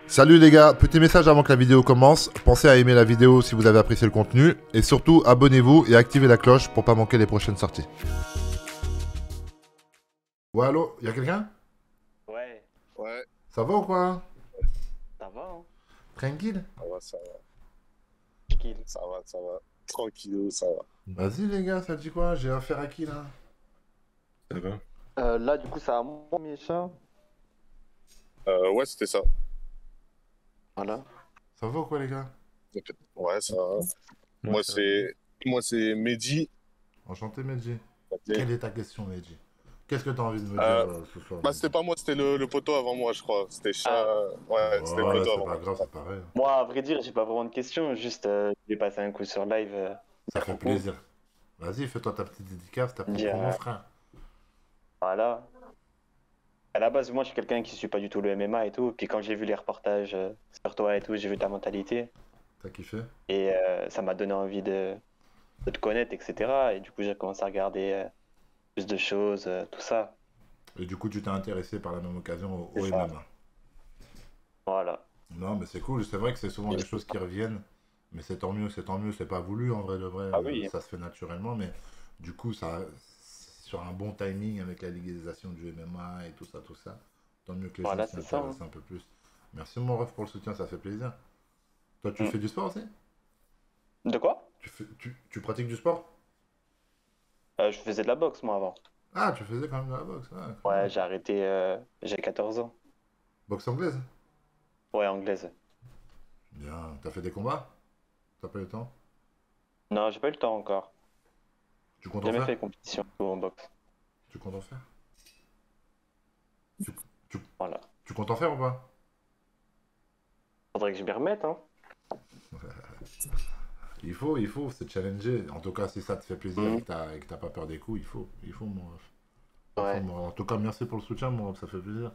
Salut les gars, petit message avant que la vidéo commence. Pensez à aimer la vidéo si vous avez apprécié le contenu. Et surtout, abonnez-vous et activez la cloche pour pas manquer les prochaines sorties. Ouais, allô, y'a quelqu'un? Ouais, Ouais, Ça va ou quoi? ça va, hein? Tranquille? ça va, Tranquille. ça va. Tranquillou, ça va. Vas-y les gars, ça dit quoi? J'ai affaire à qui là? Ça va? Là, du coup, ça a mon méchant. Ouais, c'était ça. Voilà. Ça va ou quoi les gars? Ouais, ça va. Ouais, Moi, c'est Mehdi. Enchanté Medji. Ok. Quelle est ta question Medji? Qu'est-ce que t'as envie de me dire Euh, ce soir Bah, Medji? c'était pas moi, c'était le poteau avant moi, je crois. C'était chat. Ah, Ouais, c'était le Ouais, poteau c'est avant pas moi. grave, c'est pareil. moi, à vrai dire, j'ai pas vraiment de questions. Juste, j'ai passé un coup sur live, Ça dire fait coucou, plaisir. Vas-y, fais-toi ta petite dédicace, ta petite dire promo frère. voilà. À la base, moi, je suis quelqu'un qui suit pas du tout le MMA et tout. Puis quand j'ai vu les reportages sur toi et tout, j'ai vu ta mentalité. T'as kiffé? Et ça m'a donné envie de te connaître, etc. Et du coup, j'ai commencé à regarder plus de choses, tout ça. Et du coup, tu t'es intéressé par la même occasion C'est au ça. MMA. Voilà. Non, mais c'est cool. C'est vrai que c'est souvent des choses qui reviennent. Mais c'est tant mieux, c'est tant mieux. C'est pas voulu en vrai de vrai. Ah oui. Ça se fait naturellement. Mais du coup, ça, sur un bon timing avec la légalisation du MMA et tout ça, tout ça. Tant mieux que les gens Voilà, s'y c'est ça, hein. intéressent un peu plus. Merci mon ref pour le soutien, ça fait plaisir. Toi, tu Mm. fais du sport aussi? De quoi? Tu pratiques du sport? Je faisais de la boxe, moi, avant. Ah, tu faisais quand même de la boxe. Ouais, quand Ouais, même. j'ai arrêté, j'ai 14 ans. Boxe anglaise? Ouais, anglaise. Bien. T'as fait des combats? T'as pas eu le temps? Non, j'ai pas eu le temps encore. Tu comptes J'ai en jamais faire? fait de compétition en boxe. Tu comptes en faire? Tu, tu, Voilà. tu comptes en faire ou pas? Faudrait que je m'y remette, hein. Il faut se challenger. En tout cas, si ça te fait plaisir Mhm. et que t'as pas peur des coups, il faut, mon ref. Il faut, Ouais. mon ref. En tout cas, merci pour le soutien, mon ref, ça fait plaisir.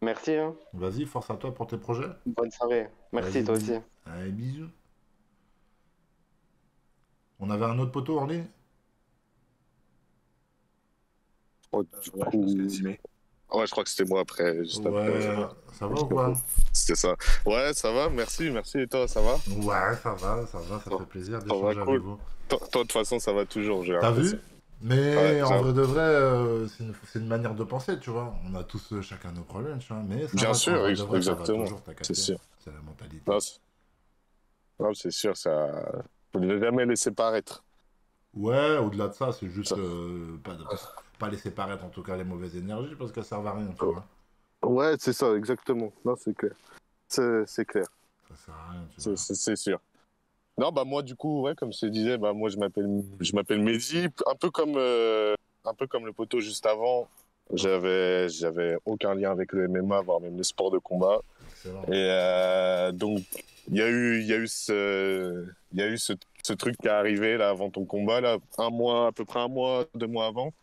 Merci, hein. Vas-y, force à toi pour tes projets. Bonne soirée. Merci, Vas-y, toi aussi. bisous. Allez, bisous. On avait un autre poteau en ligne? Oh, du coup... Ouais, je crois que c'était moi après, juste après. Ouais, ça va ou quoi? C'était ça. Ouais, ça va, merci. Et toi, ça va? Ouais, ça Bon, fait plaisir ça va, d'échanger avec cool. vous. Toi, de toute façon, ça va toujours, j'ai T'as l'impression. vu? Ouais, Mais en j'avoue. vrai de vrai, c'est une manière de penser, tu vois. On a tous chacun nos problèmes, tu vois. Mais ça Bien va, en sûr, vrai de vrai, ça va exactement. toujours, t'as C'est capté. sûr. C'est la mentalité. Non, c'est sûr, ça... Faut ne jamais laisser paraître. Ouais, au-delà de ça, c'est Ça. juste pas laisser paraître en tout cas les mauvaises énergies parce qu'elles servent à rien, tu vois. Ouais, c'est ça, exactement. Non, c'est clair. C'est clair. Ça sert à rien, tu vois. C'est sûr. Non, bah moi, du coup, ouais, comme je te disais, bah moi, je m'appelle Mehdi, un peu comme le poteau juste avant. J'avais aucun lien avec le MMA, voire même les sports de combat. Excellent. Et donc, il y a eu ce truc qui est arrivé là avant ton combat là, à peu près un mois, 2 mois avant.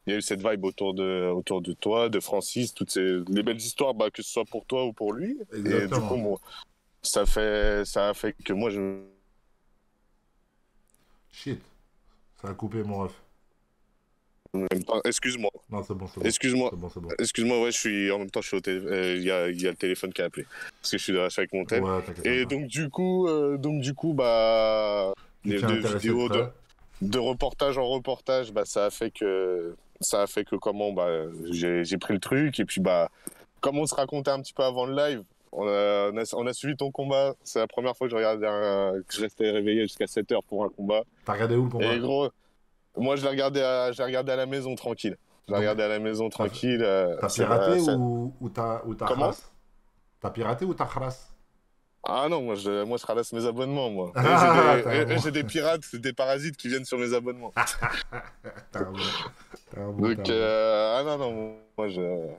Il y a eu cette vibe autour de toi, de Francis, toutes les belles histoires, bah, que ce soit pour toi ou pour lui. Et du coup, Exactement. moi, ça a fait que moi, je Shit. Ça a coupé mon ref. excuse-moi, Non, c'est bon, c'est bon. excuse-moi, C'est bon, c'est bon. excuse-moi, ouais, en même temps, je suis au téléphone. Il y a le téléphone qui a appelé parce que je suis avec mon tel. Ouais, t'inquiète même Et pas. donc du coup, bah, Tu les t'es deux intéressé de vidéos près. de reportage en reportage, bah, ça a fait que comment, bah, j'ai pris le truc et puis bah, comme on se racontait un petit peu avant le live. On a suivi ton combat. C'est la première fois que que je restais réveillé jusqu'à 7 heures pour un combat. T'as regardé où le Et combat? gros, moi, je l'ai regardé à la maison tranquille. Je l'ai Donc, regardé à la maison t'as tranquille. t'as piraté ou t'as Comment? khras? T'as piraté ou t'as khras? Ah non, moi, je ramasse mes abonnements, moi. Ah, t'as un bon. J'ai des pirates, des parasites qui viennent sur mes abonnements. T'as un bon. T'as un bon, t'as Donc, un bon. ah non, moi,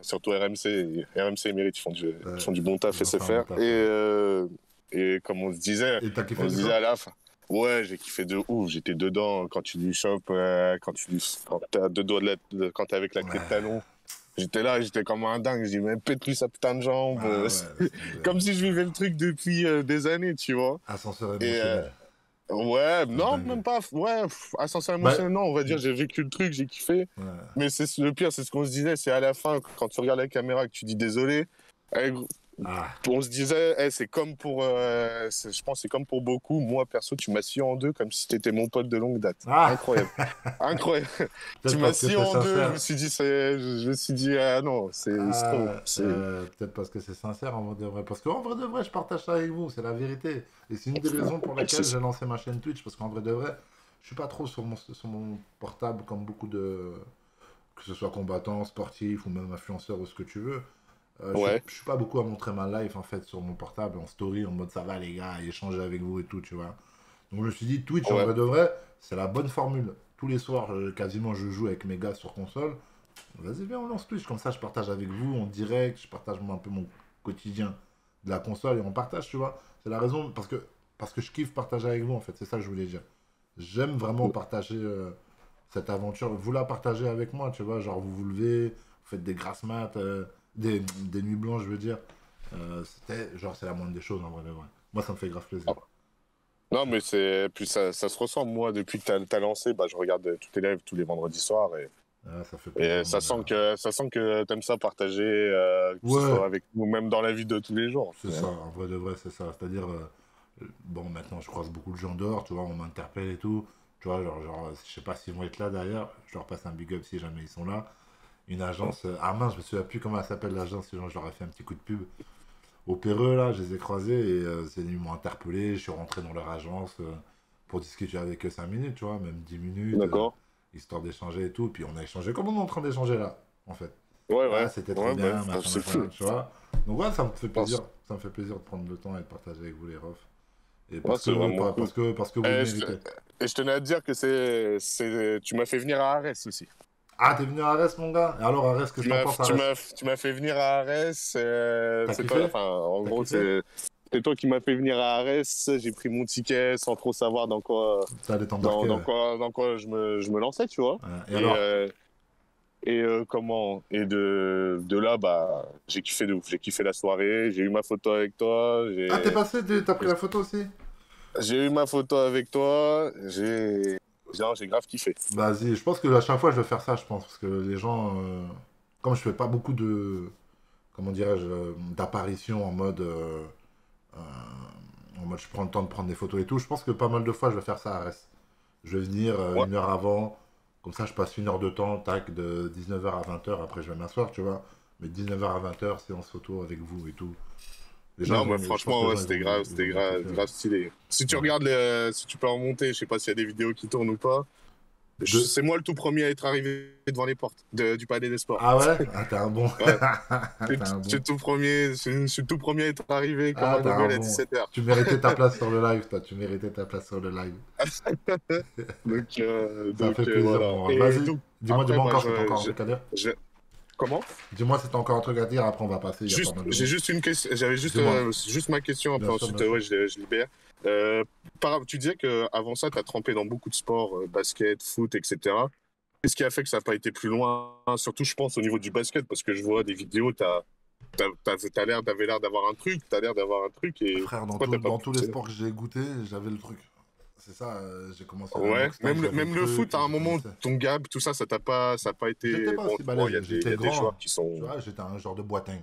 surtout RMC, ils méritent, ils font du bon taf Ils ont fait un bon SFR. taf, ouais. Et comme Et t'as kiffé on se du disait coup? à la fin, ouais, j'ai kiffé de ouf, j'étais dedans quand tu lui chopes, quand t'as deux doigts quand t'es avec la clé de Ouais. talon. J'étais là, j'étais comme un dingue, je dis, mais pète-lui sa putain de jambe. Ah ouais, laisse tomber. Comme si je vivais le truc depuis des années, tu vois. Ascenseur Et émotionnel. ouais, Un non, dingue. même pas. Ouais, ascenseur Bah, émotionnel, non, on va dire, j'ai vécu le truc, j'ai kiffé. ouais. Mais le pire, c'est ce qu'on se disait, c'est à la fin, quand tu regardes la caméra, que tu dis désolé. Eh, Ah, On se disait, c'est comme pour, je pense, que c'est comme pour beaucoup. Moi, perso, tu m'as scié en deux comme si t'étais mon pote de longue date. ah. Incroyable, incroyable. Tu Peut-être m'as parce que scié c'est en deux. Je me sincère. suis dit, je me suis dit, ah non, c'est trop. Peut-être parce que c'est sincère en vrai de vrai. Parce qu'en vrai de vrai, je partage ça avec vous, c'est la vérité. Et c'est une des raisons pour lesquelles j'ai lancé ma chaîne Twitch. Parce qu'en vrai de vrai, je suis pas trop sur mon portable comme beaucoup de. Que ce soit combattants, sportifs ou même influenceurs ou ce que tu veux. Ouais, Je suis pas beaucoup à montrer ma life en fait sur mon portable en story en mode ça va les gars, et échanger avec vous et tout, tu vois. Donc je me suis dit Twitch en ouais. vrai de vrai, c'est la bonne formule. Tous les soirs, quasiment je joue avec mes gars sur console. Vas-y, viens, on lance Twitch. Comme ça, je partage avec vous en direct. Je partage un peu mon quotidien de la console et on partage, tu vois. C'est la raison parce que je kiffe partager avec vous, en fait. C'est ça que je voulais dire. J'aime vraiment partager cette aventure. Vous la partagez avec moi, tu vois. Genre, vous vous levez, vous faites des grasses mat, des nuits blanches, je veux dire. C'est la moindre des choses, en vrai, de vrai. Moi, ça me fait grave plaisir. Non, mais puis ça se ressent. Moi, depuis que t'as lancé, bah, je regarde tous tes lives tous les vendredis soirs Ah, ça fait et plaisir, mon gars. ça sent que t'aimes ça partager, que ce Ouais, soit avec nous, même dans la vie de tous les jours. c'est ça, en vrai de vrai, c'est ça. C'est-à-dire, bon, maintenant, je croise beaucoup de gens dehors, tu vois, on m'interpelle et tout. Tu vois, je sais pas s'ils vont être là d'ailleurs. Je leur passe un big up si jamais ils sont là. Une agence, ah mince, je me souviens plus comment elle s'appelle l'agence, sinon je leur ai fait un petit coup de pub. Au Péreux, là, je les ai croisés et ils m'ont interpellé. Je suis rentré dans leur agence pour discuter avec eux 5 minutes, tu vois, même 10 minutes, D'accord. histoire d'échanger et tout. Puis on a échangé comme on est en train d'échanger là, en fait. Ouais, Ah, ouais. c'était trop Ouais, bah, bien, machin, c'est machin, cool. tu vois. Donc ouais, ça me fait Non, plaisir. Ça me fait plaisir de prendre le temps et de partager avec vous les refs. Et c'est vraiment cool. parce que vous le Et méritez. et je tenais à te dire que tu m'as fait venir à Arès aussi. Ah, t'es venu à Arès, mon gars? Et alors, Arès, qu'est-ce que t'en penses, Arès? Tu m'as fait venir à Arès. T'as C'est toi, kiffé? enfin, en T'as gros, kiffé? c'est toi qui m'as fait venir à Arès. J'ai pris mon ticket sans trop savoir T'allais t'embarquer, ouais. dans quoi je me lançais, tu vois. Ouais. Et Et, alors? comment? Et de là, bah, j'ai kiffé de ouf. J'ai kiffé la soirée. J'ai eu ma photo avec toi. Ah, t'es passé, t'as pris la photo aussi? J'ai eu ma photo avec toi. Non, j'ai grave kiffé. Vas-y, je pense que à chaque fois je vais faire ça, je pense, parce que les gens, comme je fais pas beaucoup comment dirais-je, d'apparitions en mode je prends le temps de prendre des photos et tout, je pense que pas mal de fois je vais faire ça à Arès. Je vais venir Ouais, 1 heure avant, comme ça je passe 1 heure de temps, tac, de 19h à 20h, après je vais m'asseoir, tu vois. Mais 19h à 20h, séance photo avec vous et tout. Les gens, non, mais je pense que franchement, les ouais, gens, ils vont bien kiffer. grave stylé. Si tu Ouais. regardes si tu peux en monter, je sais pas s'il y a des vidéos qui tournent ou pas. De... C'est moi le tout premier à être arrivé devant les portes du Palais des Sports. Ah ouais? Ah, t'es un bon. Ouais, T'es un je suis bon. le tout premier, je suis le tout premier à être arrivé comme Ah, un t'es un gogol à bon. 17h. Tu méritais ta place sur le live, toi. Tu méritais ta place sur le live. Ça fait plaisir, voilà. mon ref. Et Vas-y, donc, après, dis-moi bah, encore si t'as encore un truc à dire. je- comment? Dis-moi si t'as encore un truc à dire, après on va passer, il y a pas mal de J'ai monde. juste une question, j'avais Dis-moi. juste ma question, après Bien sûr, ensuite, bien sûr. ouais, je libère. Tu disais qu'avant ça, tu as trempé dans beaucoup de sports, basket, foot, etc. Qu'est-ce qui a fait que ça n'a pas été plus loin? Surtout, je pense, au niveau du basket, parce que je vois des vidéos, t'avais l'air d'avoir un truc, t'as l'air d'avoir un truc, et Frère, pourquoi t'as pas dans tous les poussé? sports que j'ai goûté, j'avais le truc. C'est ça, j'ai commencé à un Ouais, box tag, j'avais le même le truc, foot, à et un j'ai moment, commencé. ton gab, tout ça, ça a pas J'étais été. pas Bon, aussi bon, balèze, il j'étais y a des joueurs grand. qui Tu sont. vois, j'étais un genre de boitin.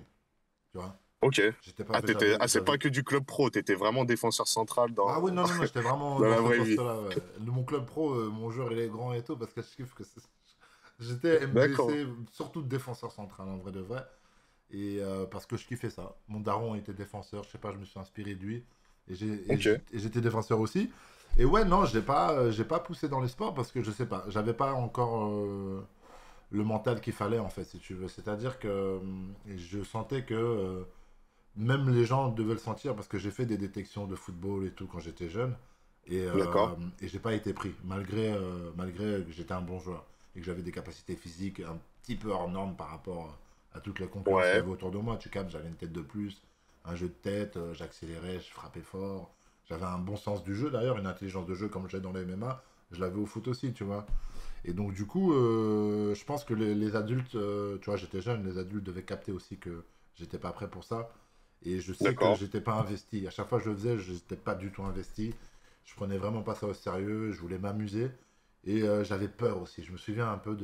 Tu vois. Ok. J'étais pas, C'est pas que du club pro, t'étais vraiment défenseur central Ah oui, non, non, non, j'étais vraiment dans dans la ce vraie vie. poste-là. Ouais. Mon club pro, mon joueur, il est grand et tout, parce que je kiffe que j'étais D'accord. MDC, surtout défenseur central, en vrai de vrai. Et parce que je kiffais ça. Mon daron était défenseur, je sais pas, je me suis inspiré de lui. Ok. Et j'étais défenseur aussi. Et ouais, non, j'ai pas poussé dans les sports parce que je sais pas, j'avais pas encore le mental qu'il fallait, en fait, si tu veux. C'est-à-dire que je sentais que même les gens devaient le sentir parce que j'ai fait des détections de football et tout quand j'étais jeune D'accord. et j'ai pas été pris malgré que j'étais un bon joueur et que j'avais des capacités physiques un petit peu hors norme par rapport à toute la concurrence qu'il y Ouais. avait autour de moi. Tu captes, j'avais une tête de plus, un jeu de tête, j'accélérais, je frappais fort. J'avais un bon sens du jeu d'ailleurs, une intelligence de jeu comme j'ai dans les MMA. Je l'avais au foot aussi, tu vois. Et donc du coup, je pense que les adultes, tu vois, j'étais jeune, les adultes devaient capter aussi que j'étais pas prêt pour ça. Et je sais que D'accord. j'étais pas investi. À chaque fois que je le faisais, je n'étais pas du tout investi. Je prenais vraiment pas ça au sérieux. Je voulais m'amuser. Et j'avais peur aussi. Je me souviens un peu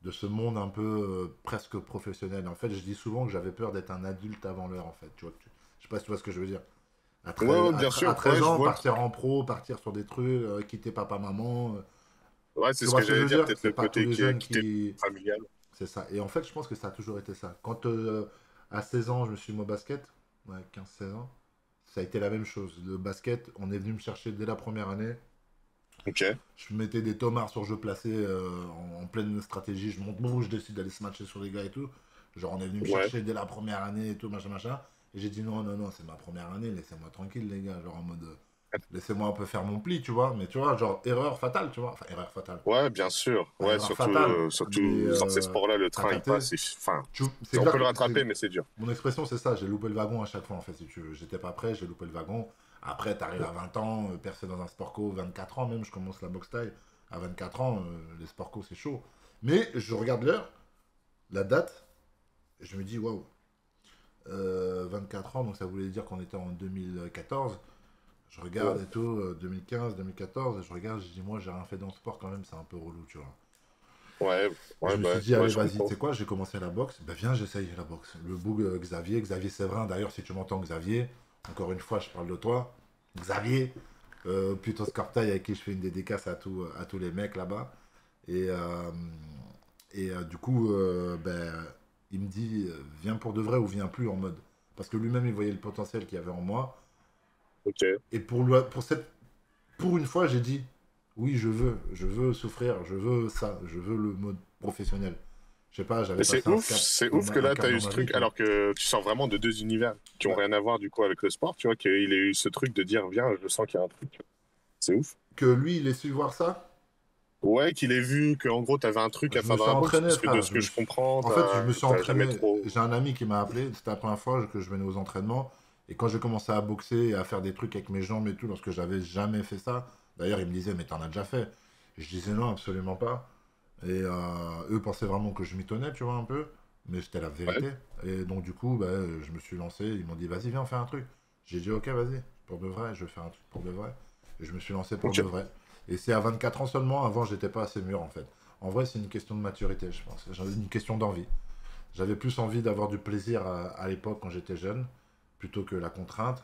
de ce monde un peu presque professionnel. En fait, je dis souvent que j'avais peur d'être un adulte avant l'heure, en fait. Tu vois, je sais pas si tu vois ce que je veux dire. À Ouais, 13, ouais, bien à sûr. 13 Ouais, je ans, vois le partir truc. en pro, partir sur des trucs, quitter papa, maman. Ouais, c'est Tu ce vois que ce que je j'allais veux dire, dire? peut-être C'est le pas tous côté les jeunes quitter qui... familial. C'est ça. Et en fait, je pense que ça a toujours été ça. Quand à 16 ans, je me suis mis au basket, ouais, 15-16 ans, ça a été la même chose. Le basket, on est venu me chercher dès la première année. Ok. Je mettais des tomards sur jeu placé en pleine stratégie. Je monte bon, je décide d'aller se matcher sur les gars et tout. Genre, on est venu me Ouais. chercher dès la première année et tout, machin, machin. Et j'ai dit non, non, non, c'est ma première année, laissez-moi tranquille, les gars. Genre, en mode, laissez-moi un peu faire mon pli, tu vois. Mais tu vois, genre, erreur fatale, tu vois. Enfin, erreur fatale. Ouais, bien sûr. Pas Ouais, erreur surtout, fatale, mais surtout dans ces sports-là, le t'as train, il capté. passe. Enfin, C'est on peut exact. le rattraper, mais c'est dur. Mon expression, c'est ça. J'ai loupé le wagon à chaque fois, en fait, si tu veux. J'étais pas prêt, j'ai loupé le wagon. Après, t'arrives à 20 ans, percé dans un sport co, 24 ans même, je commence la boxe taille. À 24 ans, les sport co, c'est chaud. Mais je regarde l'heure, la date, et je me dis, waouh, 24 ans, donc ça voulait dire qu'on était en 2014. Je regarde Ouais. et tout, 2015, 2014, et je regarde, je dis, moi, j'ai rien fait dans le sport quand même, c'est un peu relou, tu vois. Ouais, Et je ouais, me suis bah, dit, ouais, allez, je vas-y, tu comprends. sais quoi, j'ai commencé la boxe. Ben viens, j'essaye la boxe. Le boug Xavier Séverin, d'ailleurs, si tu m'entends, Xavier, encore une fois, je parle de toi. Xavier, plutôt Scortail, avec qui je fais une dédicace à tous les mecs là-bas. Et, du coup, ben, il me dit, viens pour de vrai ou viens plus en mode. Parce que lui-même, il voyait le potentiel qu'il y avait en moi. Ok. Et pour une fois, j'ai dit, oui, je veux souffrir, je veux ça, je veux le mode professionnel. Je sais pas, j'avais Mais passé c'est ouf que un là, tu cap as eu dans ce ma vie, truc, tu vois. alors que tu sors vraiment de deux univers qui ont Ouais. rien à voir du coup avec le sport, tu vois, qu'il ait eu ce truc de dire, viens, je sens qu'il y a un truc. C'est ouf. Que lui, il ait su voir ça, Ouais, qu'il ait vu qu'en gros, tu avais un truc à je me faire dans suis la boxe, entraîné, parce que de frère. ce que je comprends, En fait, je me suis t'as jamais entraîné. trop. J'ai un ami qui m'a appelé, c'était la première fois que je venais aux entraînements. Et quand j'ai commencé à boxer et à faire des trucs avec mes jambes et tout, lorsque j'avais jamais fait ça, d'ailleurs, il me disait, mais t'en as déjà fait. Et je disais non, absolument pas. Et eux pensaient vraiment que je m'étonnais, tu vois, un peu. Mais c'était la Ouais, vérité. Et donc, du coup, bah, je me suis lancé. Ils m'ont dit, vas-y, viens, on fait un truc. J'ai dit, ok, vas-y, pour de vrai, je vais faire un truc pour de vrai. Et je me suis lancé pour ok. de vrai. Et c'est à 24 ans seulement. Avant, j'étais pas assez mûr, en fait. En vrai, c'est une question de maturité, je pense. J'avais une question d'envie. J'avais plus envie d'avoir du plaisir à l'époque quand j'étais jeune, plutôt que la contrainte.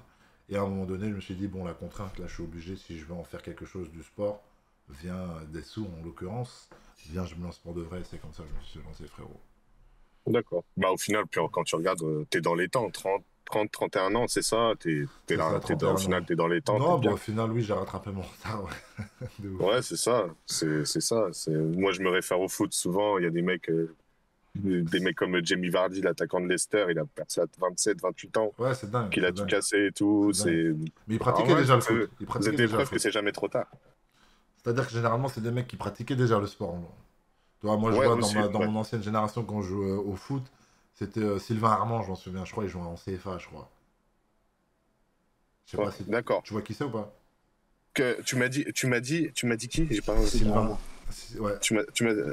Et à un moment donné, je me suis dit, bon, la contrainte, là, je suis obligé, si je veux en faire quelque chose du sport, vient des sous en l'occurrence, viens, je me lance pour de vrai. C'est comme ça que je me suis lancé, frérot. D'accord. Bah, au final, puis, quand tu regardes, t'es dans les temps, 31 ans, c'est ça, t'es C'est ça, là, au 31 final, ans. t'es dans les temps, t'es Non, bon, bien. au final, oui, j'ai rattrapé mon retard, ouais. De ouf. Ouais, c'est ça, c'est ça. Moi, je me réfère au foot souvent, il y a des mecs comme Jamie Vardy, l'attaquant de Leicester, il a percé à 27, 28 ans, Ouais, c'est dingue, qu'il a c'est tout dingue, cassé et tout. c'est dingue. Mais il En pratiquait vrai, déjà le foot. Il vous êtes pratiquait des déjà le preuves que foot. c'est jamais trop tard. C'est-à-dire que généralement, c'est des mecs qui pratiquaient déjà le sport. Tu vois, moi, je Ouais, vois aussi, dans ouais. mon ancienne génération, quand je jouais au foot, c'était Sylvain Armand, je m'en souviens. Je crois il jouait en CFA, je crois. Je sais Ouais, pas si d'accord. tu vois qui c'est ou pas. Tu m'as dit qui? J'ai pas entendu. Sylvain. Ouais.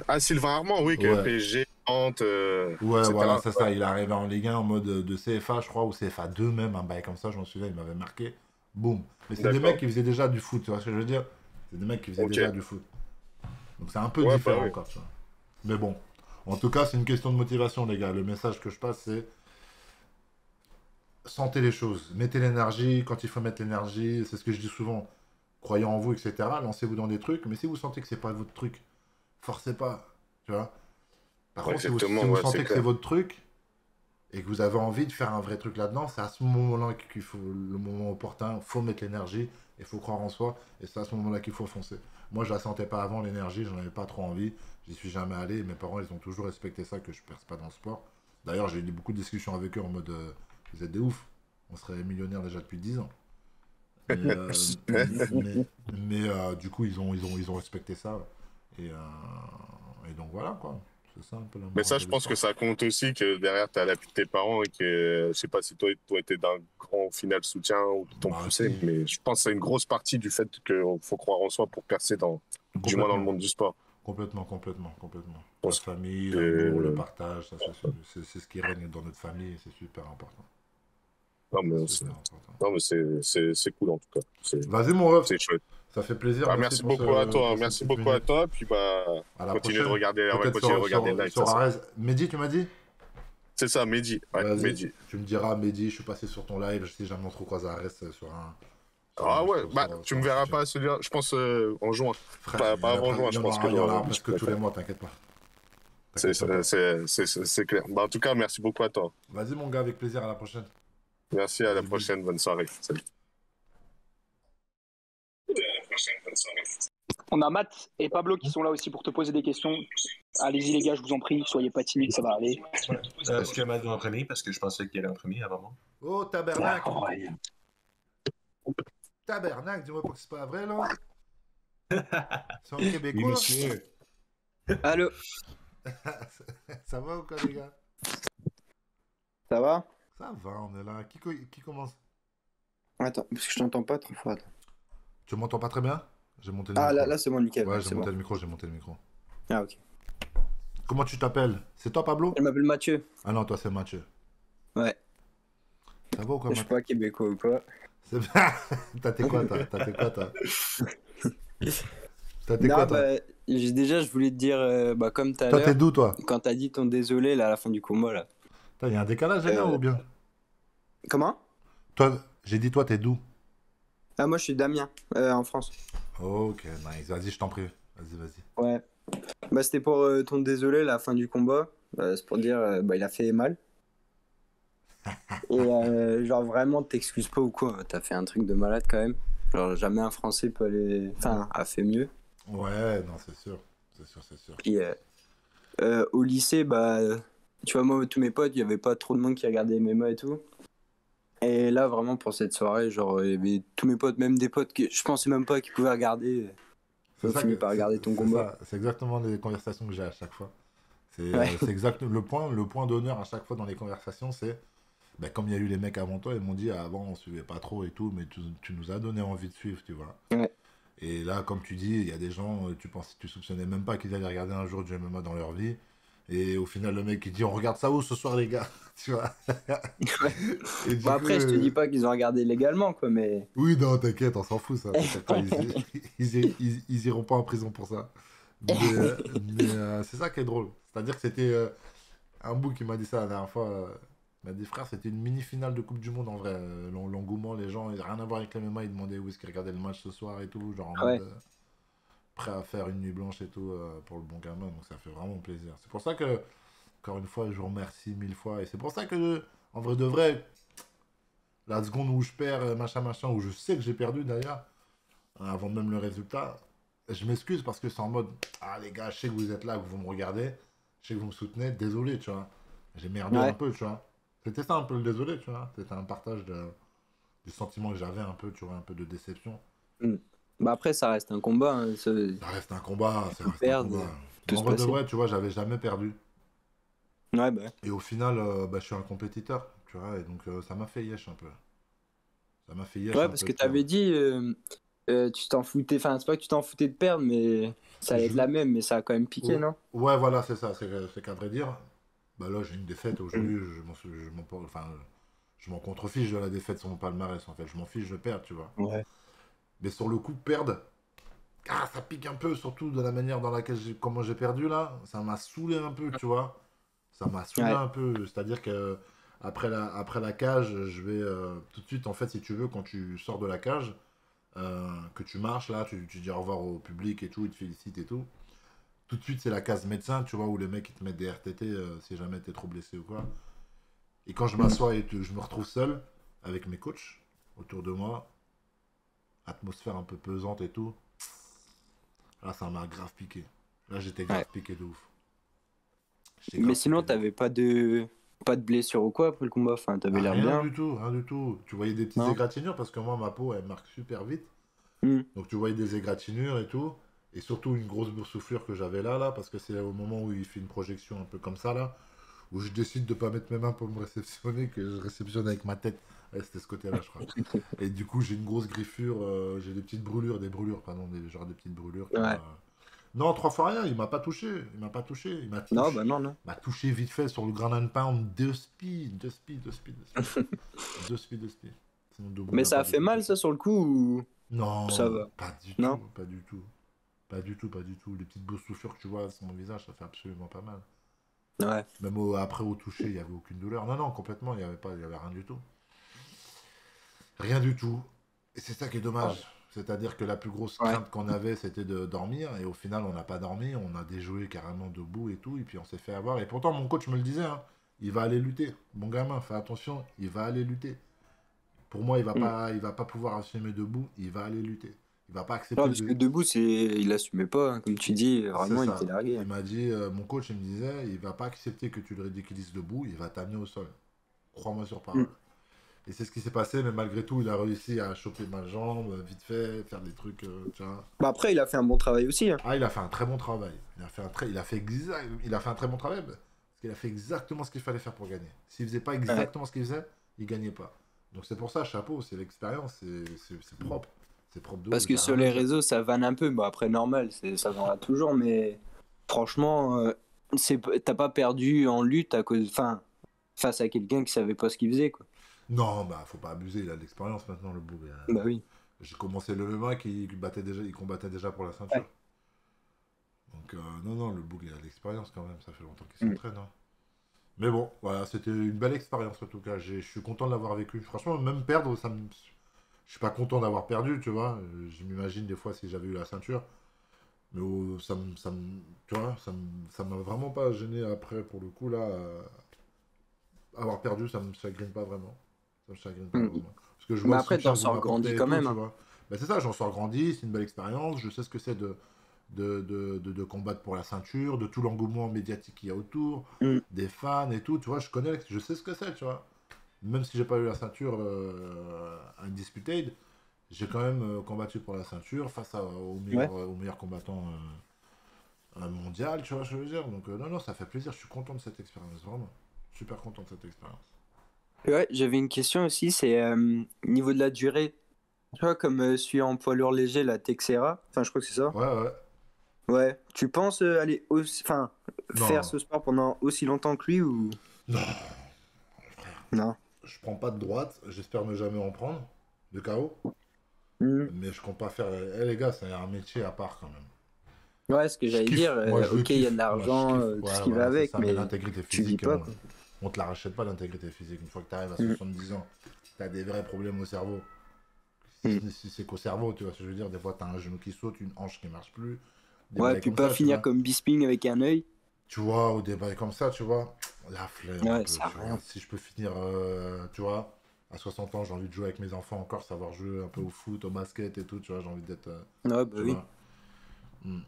Ah, Sylvain Armand, oui, que Ouais. PSG, Nantes, Ouais, voilà, etc. c'est Ouais, ça. Il est arrivé en Ligue 1 en mode de CFA, je crois, ou CFA 2 même, un bail comme ça, je m'en souviens, il m'avait marqué. Boum. Mais c'est des mecs d'accord. qui faisaient déjà du foot, tu vois ce que je veux dire? C'est des mecs qui faisaient Ok. déjà du foot. Donc c'est un peu Ouais, bah différent oui. encore, tu vois. Mais bon. En tout cas, c'est une question de motivation, les gars. Le message que je passe, c'est sentez les choses. Mettez l'énergie quand il faut mettre l'énergie. C'est ce que je dis souvent. Croyez en vous, etc. Lancez-vous dans des trucs. Mais si vous sentez que c'est pas votre truc, forcez pas. Tu vois. Par Ouais, contre, si exactement, vous ouais, c'est sentez que c'est clair. votre truc et que vous avez envie de faire un vrai truc là-dedans, c'est à ce moment-là qu'il faut, le moment opportun, il faut mettre l'énergie, il faut croire en soi, et c'est à ce moment-là qu'il faut foncer. Moi, je la sentais pas avant, l'énergie, j'en avais pas trop envie, j'y suis jamais allé, et mes parents, ils ont toujours respecté ça, que je perce pas dans le sport. D'ailleurs, j'ai eu beaucoup de discussions avec eux en mode, vous êtes des ouf, on serait millionnaire déjà depuis 10 ans. Et, du coup, ils ont respecté ça, et donc voilà, quoi. C'est ça un peu la Mais ça, morale de je pense que l'histoire. ça compte aussi que derrière, tu as l'appui de tes parents et que, je sais pas si toi étais d'un grand, au final, soutien ou qui t'ont Bah poussé, si, mais je pense que c'est une grosse partie du fait qu'il faut croire en soi pour percer du moins dans le complètement. monde du sport. Complètement, complètement, complètement. Je La pense famille, l'amour, le que, partage, ça c'est ce qui règne dans notre famille et c'est super important. non, C'est mais super important. non, mais c'est cool en tout cas. Vas-y mon ref, C'est chouette. Ça fait plaisir. Bah, merci beaucoup à toi, merci beaucoup à toi, puis bah, À la continue de prochaine. regarder, on va Peut-être continuer de regarder le live. sur Arez. Mehdi, tu m'as dit? C'est ça, Mehdi. Ouais, Vas-y. Mehdi. Tu me diras, Mehdi, je suis passé sur ton live. Si jamais on se recroise à Arès sur un. Ah ouais, bah, sur tu me un verras sujet. pas celui-là, je pense en juin. Frère, Pas avant juin, je pense que il y en aura je presque peux tous faire. les mois, t'inquiète pas. C'est clair. Bah, en tout cas, merci beaucoup à toi. Vas-y, mon gars, avec plaisir. À la prochaine. Merci, à la Vas-y, prochaine. Bonne soirée. Salut. On a Matt et Pablo qui sont là aussi pour te poser des questions. Allez-y les gars, je vous en prie, soyez pas timides, ça va aller. Est-ce que Matt va en premier? Parce que je pensais qu'il allait en premier avant moi. Oh, tabernacle. Oh, ouais. Tabernacle, dis-moi pas que c'est pas vrai, là. C'est en Oui, québécois. monsieur. Allô, Ça va ou quoi, les gars? ça va? Ça va, on est là. Qui commence? Attends, parce que je t'entends pas trop fort. Attends. Tu m'entends pas très bien? J'ai monté le Ah, micro. là c'est bon, nickel. Ouais, c'est j'ai monté bon. le micro, j'ai monté le micro. Ah, ok. Comment tu t'appelles? C'est toi, Pablo? Je m'appelle Mathieu. Ah non, toi, c'est Mathieu. Ouais. Ça va ou quoi, Je suis Mathieu? pas québécois ou quoi. C'est bien. T'as tes quoi, toi? T'as tes quoi, toi? T'as tes Non, quoi, toi? bah, déjà, je voulais te dire, bah, comme tout à Toi, t'es l'heure, d'où, toi? quand t'as dit ton désolé là, à la fin du combat, là. Il y a un décalage, les gars, ou bien? Comment? Toi, j'ai dit, toi, t'es d'où? Ah, moi, je suis Damien, en France. Ok, nice. Vas-y, je t'en prie. Vas-y. Ouais. Bah, c'était pour ton désolé, là, à la fin du combat. C'est pour dire, bah, il a fait mal. Et genre, vraiment, t'excuses pas ou quoi? T'as fait un truc de malade quand même. Genre, jamais un Français peut aller. Enfin, a fait mieux. Ouais, non, c'est sûr. C'est sûr, c'est sûr. Puis au lycée, bah, tu vois, moi, tous mes potes, il n'y avait pas trop de monde qui regardait MMA et tout. Et là, vraiment, pour cette soirée, genre, il y avait tous mes potes, même des potes que je pensais même pas qu'ils pouvaient regarder. Ils ont fini par regarder ton combat. C'est exactement les conversations que j'ai à chaque fois. C'est Ouais. c'est exact. Le point d'honneur à chaque fois dans les conversations, c'est ben, comme il y a eu les mecs avant toi, ils m'ont dit avant on suivait pas trop et tout, mais tu nous as donné envie de suivre, tu vois. Ouais. Et là, comme tu dis, il y a des gens, tu soupçonnais même pas qu'ils allaient regarder un jour du MMA dans leur vie. Et au final, le mec il dit on regarde ça où ce soir, les gars, tu vois. Et du Bon, après, coup, je te dis pas qu'ils ont regardé légalement, quoi, mais. oui, non, t'inquiète, on s'en fout, ça. T'inquiète pas, ils iront pas en prison pour ça. Mais c'est ça qui est drôle. C'est-à-dire que c'était un bout qui m'a dit ça la dernière fois. Il m'a dit, frère, c'était une mini-finale de Coupe du Monde en vrai. L'engouement, les gens, il n'y a rien à voir avec les MMA. Ils demandaient où est-ce qu'ils regardaient le match ce soir et tout. Genre en Ouais. mode prêt à faire une nuit blanche et tout pour le bon gamin. Donc ça fait vraiment plaisir. C'est pour ça que, encore une fois, je vous remercie 1000 fois. Et c'est pour ça que, en vrai de vrai, la seconde où je perds, machin, où je sais que j'ai perdu d'ailleurs, avant même le résultat, je m'excuse parce que c'est en mode, ah les gars, je sais que vous êtes là, que vous me regardez, je sais que vous me soutenez, désolé, tu vois. J'ai merdé Ouais. un peu, tu vois. C'était ça un peu le désolé, tu vois. C'était un partage du sentiment que j'avais un peu, tu vois, un peu de déception. Bah, après, ça reste un combat. Hein, Ça reste un combat, ça reste un Perdre, combat. tout En se vrai de passer. vrai, tu vois, j'avais jamais perdu. Ouais, bah. Et au final, bah, je suis un compétiteur, tu vois, et donc ça m'a fait yesh un peu. Ça m'a fait yesh Ouais, un parce peu que de perdre. t'avais dit, tu t'en foutais. Enfin, c'est pas que tu t'en foutais de perdre, mais ça allait être la même, mais ça a quand même piqué, non? Ouais, voilà, c'est ça. C'est qu'à vrai dire, bah là, j'ai une défaite aujourd'hui. Je m'en contrefiche de la défaite sur mon palmarès, en fait. Je m'en fiche de perdre, tu vois. Ouais. Mais sur le coup, perdre, ça pique un peu, surtout de la manière dans laquelle comment j'ai perdu là. Ça m'a saoulé un peu, tu vois. Ça m'a saoulé Ouais. un peu. C'est-à-dire que après la cage, je vais tout de suite, en fait, si tu veux, quand tu sors de la cage, que tu marches là, tu dis au revoir au public et tout, ils te félicitent et tout. Tout de suite, c'est la case médecin, tu vois, où les mecs ils te mettent des RTT si jamais t'es trop blessé ou quoi. Et quand je m'assois et que je me retrouve seul avec mes coachs autour de moi, atmosphère un peu pesante et tout, là ça m'a grave piqué. Là j'étais grave Ouais. piqué de ouf. Mais sinon, t'avais pas de blessure ou quoi après le combat? Enfin, t'avais l'air rien bien. du tout, rien du tout. Tu voyais des petites Non. égratignures parce que moi ma peau elle marque super vite. Hmm. Donc tu voyais des égratignures et tout. Et surtout une grosse boursouflure que j'avais là, parce que c'est au moment où il fait une projection un peu comme ça, là, où je décide de pas mettre mes mains pour me réceptionner, que je réceptionne avec ma tête. Ouais, c'était ce côté-là, je crois. Et du coup, j'ai une grosse griffure, j'ai des petites brûlures, genre des petites brûlures. Ouais. Non, 3 fois rien, il m'a pas touché. Il m'a pas touché. Il m'a touché, Non, bah non. m'a touché vite fait sur le ground and pound, 2 speed. 2 speed. C'est mon double. Mais ça a fait mal, ça, sur le coup ou... Ça Non, va. pas du Non? tout, pas du tout. Pas du tout, pas du tout. Les petites boursouflures que tu vois sur mon visage, ça fait absolument pas mal. Ouais. Même après au toucher, il n'y avait aucune douleur. Non, non, complètement, il y avait rien du tout. Rien du tout. Et c'est ça qui est Ouais. dommage. C'est-à-dire que la plus grosse Ouais. crainte qu'on avait, c'était de dormir. Et au final, on n'a pas dormi. On a déjoué carrément debout et tout. Et puis on s'est fait avoir. Et pourtant, mon coach me le disait, hein, il va aller lutter. Mon gamin, fais attention, il va aller lutter. Pour moi, Mm. il va pas pouvoir assumer debout. Il va aller lutter. Il va pas Ouais, accepter parce que de. debout, il assumait pas, hein, comme tu dis, C'est vraiment, il était ça. largué. Il m'a dit, mon coach, il me disait, il va pas accepter que tu le ridiculises debout. Il va t'amener au sol. Crois-moi sur Mm. parole. Et c'est ce qui s'est passé, mais malgré tout, il a réussi à choper ma jambe, vite fait, faire des trucs, tu vois. Bah après, il a fait un bon travail aussi. Hein. Ah, il a fait un très bon travail. Il a fait un très bon travail, parce qu'il a fait exactement ce qu'il fallait faire pour gagner. S'il faisait pas Ouais. exactement ce qu'il faisait, il gagnait pas. Donc c'est pour ça, chapeau, c'est l'expérience, c'est propre. C'est propre de Parce ouf, que j'ai sur rien à les dire. réseaux, ça vanne un peu. Bon, après, normal, ça vendra toujours, mais franchement, t'as pas perdu en lutte enfin, face à quelqu'un qui savait pas ce qu'il faisait, quoi. Non, bah faut pas abuser, il a de l'expérience maintenant, le bout. Bah oui. J'ai commencé le MMA il combattait déjà pour la ceinture. Ouais. Donc non, non, le bout il a de l'expérience quand même, ça fait longtemps qu'il Mm. s'entraîne, hein. Mais bon, voilà, c'était une belle expérience en tout cas. Je suis content de l'avoir vécu. Franchement, même perdre, je suis pas content d'avoir perdu, tu vois. Je m'imagine des fois si j'avais eu la ceinture. Mais tu vois, ça m'a vraiment pas gêné après, pour le coup, là. Avoir perdu, ça me chagrine pas vraiment. Ça me chagrine pas Mm. vraiment. Parce que je vois Mais le après, soutien t'en que vous sors grandi m'apportez et quand tout, même. tu Hein. vois. Ben, c'est ça, j'en sors grandi, c'est une belle expérience. Je sais ce que c'est de combattre pour la ceinture, de tout l'engouement médiatique qu'il y a autour, Mm. des fans et tout, tu vois, je sais ce que c'est, tu vois. Même si j'ai pas eu la ceinture Undisputed, j'ai quand même combattu pour la ceinture face Ouais. aux meilleurs combattants mondial, tu vois ce que je veux dire. Donc non, non, ça fait plaisir, je suis content de cette expérience, vraiment. Super content de cette expérience. Ouais, j'avais une question aussi, c'est niveau de la durée. Tu vois, comme celui en poids lourd léger, la Texera, enfin, je crois que c'est ça. Ouais, ouais. Ouais. Tu penses aller enfin, faire Non, ce sport pendant aussi longtemps que lui ou non, non? je prends pas de droite, j'espère ne jamais en prendre, de KO. Mm. Mais je compte pas faire. Eh les gars, c'est un métier à part quand même. Ouais, ce que Je j'allais kiffe, dire, moi je ok, il y a de kiffe, moi je l'argent, kiffe. tout ce Ouais, qui va voilà, c'est avec, ça, mais mais l'intégrité tu vis physique, pas, quoi. on te la rachète pas l'intégrité physique. Une fois que tu arrives à Mm. 70 ans, tu as des vrais problèmes au cerveau. Mm. Si c'est qu'au cerveau, tu vois ce que je veux dire. Des fois, tu as un genou qui saute, une hanche qui marche plus. Des Ouais, bails puis comme pas ça, tu finir vois. comme Bisping avec un œil. Tu vois, ou des bails comme ça, tu vois. La flemme un Ouais, peu, ça a tu rien. vois. Si je peux finir, tu vois, à 60 ans, j'ai envie de jouer avec mes enfants encore, savoir jouer un peu au foot, au basket et tout, tu vois, j'ai envie d'être, Ouais, bah tu oui. vois.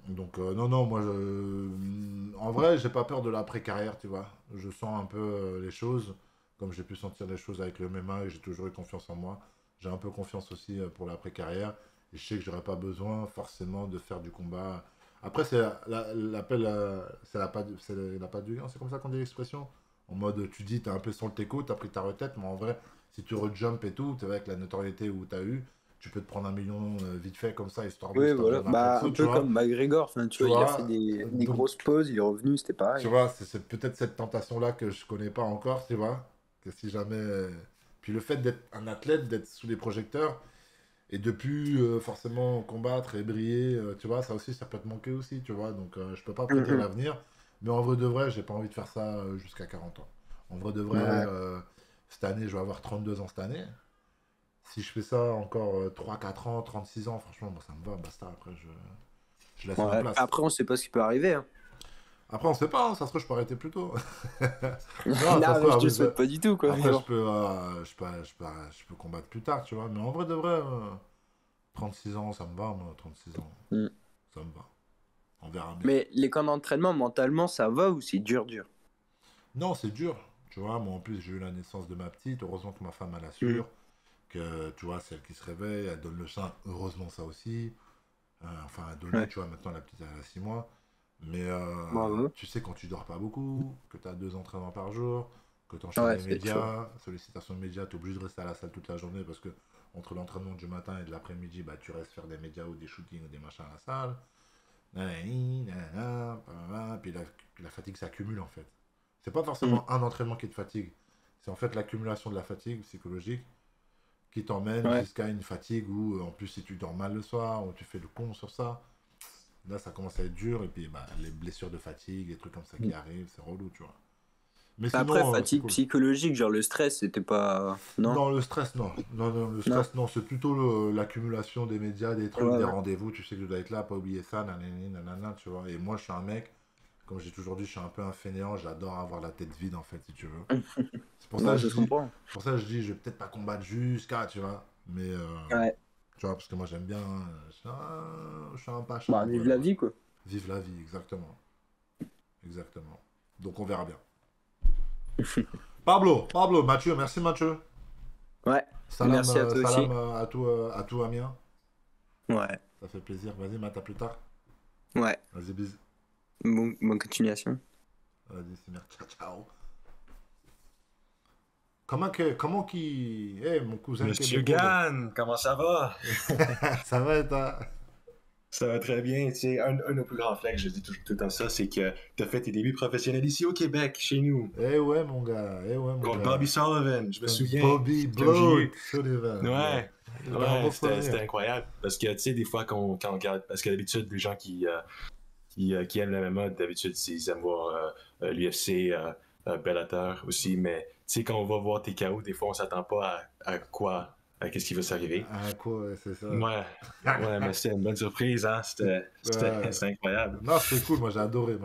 Donc, non, non, moi, en vrai, j'ai pas peur de l'après-carrière, tu vois. Je sens un peu les choses, comme j'ai pu sentir les choses avec le MMA et j'ai toujours eu confiance en moi. J'ai un peu confiance aussi pour l'après-carrière. Et je sais que j'aurais pas besoin forcément de faire du combat. Après, l'appel, c'est la patte du gain, c'est comme ça qu'on dit l'expression. En mode, tu dis, t'es un peu sur le teco, t'as pris ta retraite, mais en vrai, si tu rejump et tout, tu vois, avec la notoriété où t'as eu, tu peux te prendre 1 million vite fait comme ça, histoire de Oui, si t'as voilà. besoin d'un Bah, un perso, tu peu vois. comme McGregor, enfin, tu Tu vois, il a fait vois, des donc, grosses pauses, il est revenu, c'était tu pareil. vois, c'est peut-être cette tentation-là que je connais pas encore, tu vois. Que si jamais. Puis le fait d'être un athlète, d'être sous les projecteurs, et de plus forcément combattre et briller, tu vois, ça aussi, ça peut te manquer aussi, tu vois. Donc je peux pas prédire Mhm. l'avenir, mais en vrai de vrai, j'ai pas envie de faire ça jusqu'à 40 ans. En vrai de vrai, Ouais. cette année, je vais avoir 32 ans cette année. Si je fais ça encore 3 4 ans, 36 ans, franchement, moi, ça me va, basta. Après, je laisse ma Ouais. place. Après, on sait pas ce qui peut arriver. Hein. Après, on sait pas, hein, ça se trouve, je peux arrêter plus tôt. Non, Non, ça se mais trouve, je te le après, souhaite pas du tout, quoi. Mais après, bon. je peux combattre plus tard, tu vois. Mais en vrai de vrai, 36 ans, ça me va, moi, 36 ans. Mm. Ça me va. On verra bien. Mais les camps d'entraînement, mentalement, ça va ou c'est dur, dur? Non, c'est dur. Tu vois, moi, en plus, j'ai eu la naissance de ma petite. Heureusement que ma femme, elle Mm. assure. Que, tu vois, c'est elle qui se réveille, elle donne le sein. Heureusement, ça aussi. Enfin, elle a donné, Ouais. tu vois, maintenant, la petite, elle a 6 mois. Mais Bravo. tu sais, quand tu dors pas beaucoup, que tu as 2 entraînements par jour, que tu enchaînes Ouais, les c'est chaud. médias, sollicitations de médias, tu es obligé de rester à la salle toute la journée parce que entre l'entraînement du matin et de l'après-midi, bah, tu restes faire des médias ou des shootings ou des machins à la salle. Nanani, nanana, blablabla. Puis la fatigue s'accumule en fait. C'est pas Mm. forcément un entraînement qui te fatigue, c'est en fait l'accumulation de la fatigue psychologique qui t'emmène Ouais. jusqu'à une fatigue où, en plus, si tu dors mal le soir, ou tu fais le con sur ça, là, ça commence à être dur. Et puis, bah, les blessures de fatigue, les trucs comme ça qui arrivent, c'est relou, tu vois. Mais sinon, Après, c'est fatigue cool. psychologique, genre le stress, c'était pas. Non. Non, le stress, non. Non, le stress, non. C'est plutôt l'accumulation des médias, des trucs, Ouais, des ouais. rendez-vous. Tu sais que tu dois être là, pas oublier ça, nanani, nanana, tu vois. Et moi, je suis un mec, comme j'ai toujours dit, je suis un peu un fainéant. J'adore avoir la tête vide, en fait, si tu veux. C'est pour ça Ouais, que je je dis, comprends. pour ça que je dis, je vais peut-être pas combattre jusqu'à, tu vois. Mais, Ouais. tu vois, parce que moi, j'aime bien. Je suis un pacha. Bah, un vive peu, la là. vie, quoi. Vive la vie, exactement. Exactement. Donc, on verra bien. Pablo, Mathieu, merci Mathieu. Ouais. Salam, Merci à toi salam aussi. à tout Amiens. Ouais. Ça fait plaisir. Vas-y, Matt, à plus tard. Ouais. Vas-y, bis. Bonne continuation. Vas-y, c'est merde. Ciao, ciao. Comment qui... Eh, mon cousin Monsieur québécois. Gann, comment ça va? Ça va et toi? Ça va très bien. Tu sais, un de nos plus grands flex, je dis tout le temps ça, c'est que tu as fait tes débuts professionnels ici au Québec, chez nous. Eh ouais, mon gars. Eh ouais, mon Contre gars. Bobby Sullivan, je me Contre souviens. Bobby Comme j'ai eu- Blood Sullivan. Ouais, C'était un bon c'était souvenir. incroyable. Parce que, tu sais, des fois, quand on regarde, parce que d'habitude, les gens qui aiment le MMA, d'habitude, ils aiment voir l'UFC, Bellator aussi, mais tu sais, quand on va voir tes KO, des fois, on s'attend pas à quoi, à qu'est-ce qui va s'arriver. Ah, quoi, ouais, c'est ça. Ouais, mais c'était une bonne surprise, hein? Ouais. C'était incroyable. Non, c'était cool. Moi, j'ai adoré.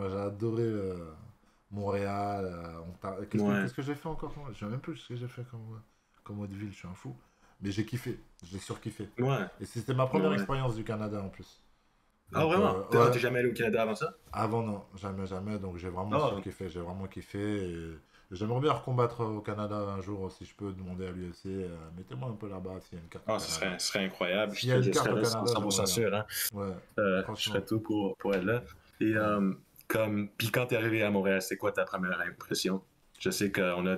Montréal. Ouais. Qu'est-ce que j'ai fait encore? Je sais même plus ce que j'ai fait comme autre ville. Je suis un fou. Mais j'ai kiffé. J'ai surkiffé. Ouais. Et c'était ma première Ouais. expérience du Canada en plus. Ah, Donc, vraiment? ouais. T'es jamais allé au Canada avant ça? Avant, non. Jamais. Donc, j'ai vraiment Ah. surkiffé. J'ai vraiment kiffé. Et j'aimerais bien recombattre au Canada un jour, si je peux demander à l'UFC. Mettez-moi un peu là-bas s'il y a une carte au Ah, ce Canada. serait incroyable. S'il y a une Je carte au serais Canada, 100% sûr, hein. Ouais, Je franchement. serais tout pour être là. Et puis quand t'es arrivé à Montréal, c'est quoi ta première impression? Je sais qu'on a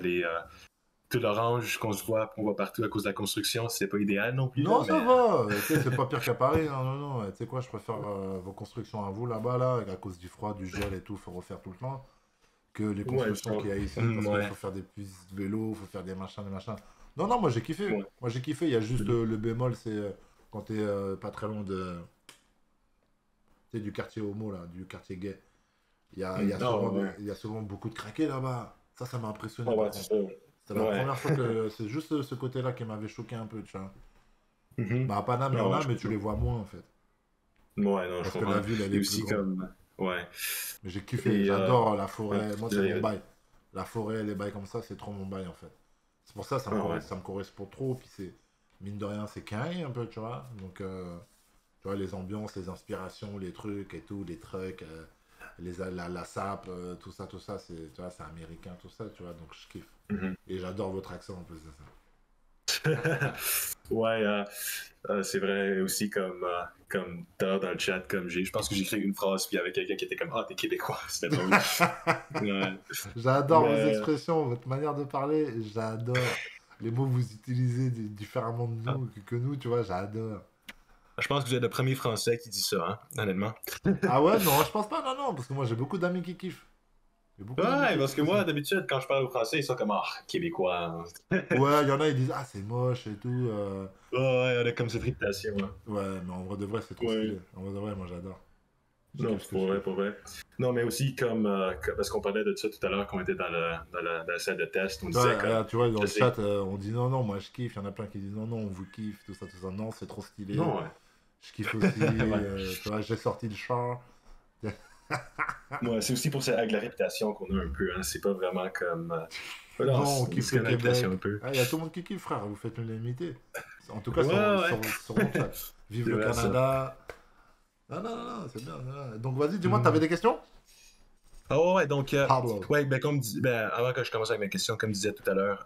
tout l'orange qu'on voit partout à cause de la construction, c'est pas idéal non plus. Non, là, ça mais- va. Tu sais, c'est pas pire qu'à Paris. Non. Tu sais quoi, je préfère vos constructions à vous là-bas, là, à cause du froid, du gel et tout, faut refaire tout le temps, que les constructions qu'il y a ici. Parce Ouais. qu'il faut faire des pistes vélos, faut faire des machins. Non, moi j'ai kiffé. Ouais. Moi j'ai kiffé. Il y a juste le bémol, c'est quand t'es pas très loin de. Tu sais, du quartier homo, là, du quartier gay. Il y a, ouais. il y a souvent beaucoup de craqués là-bas. Ça m'a impressionné. Ouais, par ouais, contre. c'est ça. C'est la Ouais. première fois que. C'est juste ce côté-là qui m'avait choqué un peu, tu vois. Mhm. Bah, à Paname, il y Ouais, en a, ouais, je mais tu comprends. les vois moins en fait. Ouais, non, je Parce que comprends. la ville, elle Et est aussi plus grande. comme... Ouais. Mais j'ai kiffé, Et, j'adore la forêt. ouais, Moi, c'est j'avais- mon bail. La forêt, les bails comme ça, c'est trop mon bail en fait. C'est pour ça, Ah, ouais. ça me correspond trop. Puis c'est, mine de rien, c'est carré un peu, tu vois. Donc, tu vois, les ambiances, les inspirations, les trucs et tout, les trucs, la sape, tout ça, c'est, tu vois, c'est américain, tout ça, tu vois. Donc, je kiffe. Mhm. Et j'adore votre accent en plus de ça. Ouais, c'est vrai aussi comme t'as dans le chat, je pense que j'ai écrit une phrase, puis il y avait quelqu'un qui était comme « Ah, t'es québécois », c'était drôle. Ouais. J'adore vos Mais- expressions, votre manière de parler, j'adore. Les mots que vous utilisez différemment de nous, que nous, tu vois, j'adore. Je pense que vous êtes le premier Français qui dit ça, hein, honnêtement. Ah ouais, non, je pense pas, non, parce que moi j'ai beaucoup d'amis qui kiffent. J'ai beaucoup d'amis Ouais, qui parce que kiffent moi, aussi. d'habitude, quand je parle au français, ils sont comme « Ah, québécois ». Ouais, il y en a, ils disent, ah, c'est moche et tout. Ouais, on a comme cette réputation, hein. Ouais, mais en vrai de vrai, c'est trop Ouais. stylé. En vrai de vrai, moi j'adore. Je Non, kiffe ce que je kiffe. pour vrai. Non, mais aussi parce qu'on parlait de ça tout à l'heure, quand on était dans la salle de test, on Ouais, disait comme... regarde, tu vois, dans je le sais. chat, on dit non, moi je kiffe. Il y en a plein qui disent non, on vous kiffe, tout ça. Non, c'est trop stylé. Non, ouais. Je kiffe aussi. Tu vois, j'ai sorti le char. Ouais, c'est aussi avec la réputation qu'on a un peu, hein. C'est pas vraiment comme... Non, on c'est kiffe comme le la réputation Québec. un peu. Ah, il y a tout le monde qui kiffe, frère. Vous faites l'unanimité. En tout cas, Ouais. sur mon chat. Vive C'est le vrai, ça. Canada. Non, c'est bien. Donc, vas-y, dis-moi, Mm. t'avais des questions? Ah ouais, donc... Pablo. ouais, avant que je commence avec mes questions, comme je disais tout à l'heure,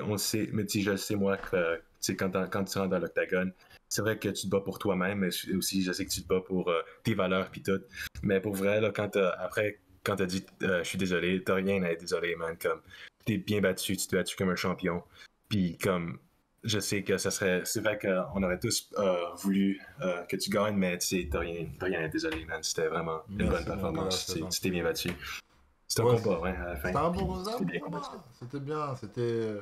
on sait, mais tu sais, je le sais, moi, que tu sais, quand tu rentres dans l'octagone, c'est vrai que tu te bats pour toi-même, mais aussi, je sais que tu te bats pour tes valeurs puis tout. Mais pour vrai, là, quand t'as dit je suis désolé, t'as rien à être désolé, man. Comme, t'es bien battu, tu t'es battu comme un champion. Puis comme, je sais que c'est vrai qu'on aurait tous voulu que tu gagnes, mais tu sais, t'as rien à être désolé, man. C'était vraiment une Merci, bonne mon gars, performance. c'est Tu t'es bien battu. C'était Ouais, un combat, ouais, à la fin. C'était un bon C'était bien combat. combattu. C'était bien. C'était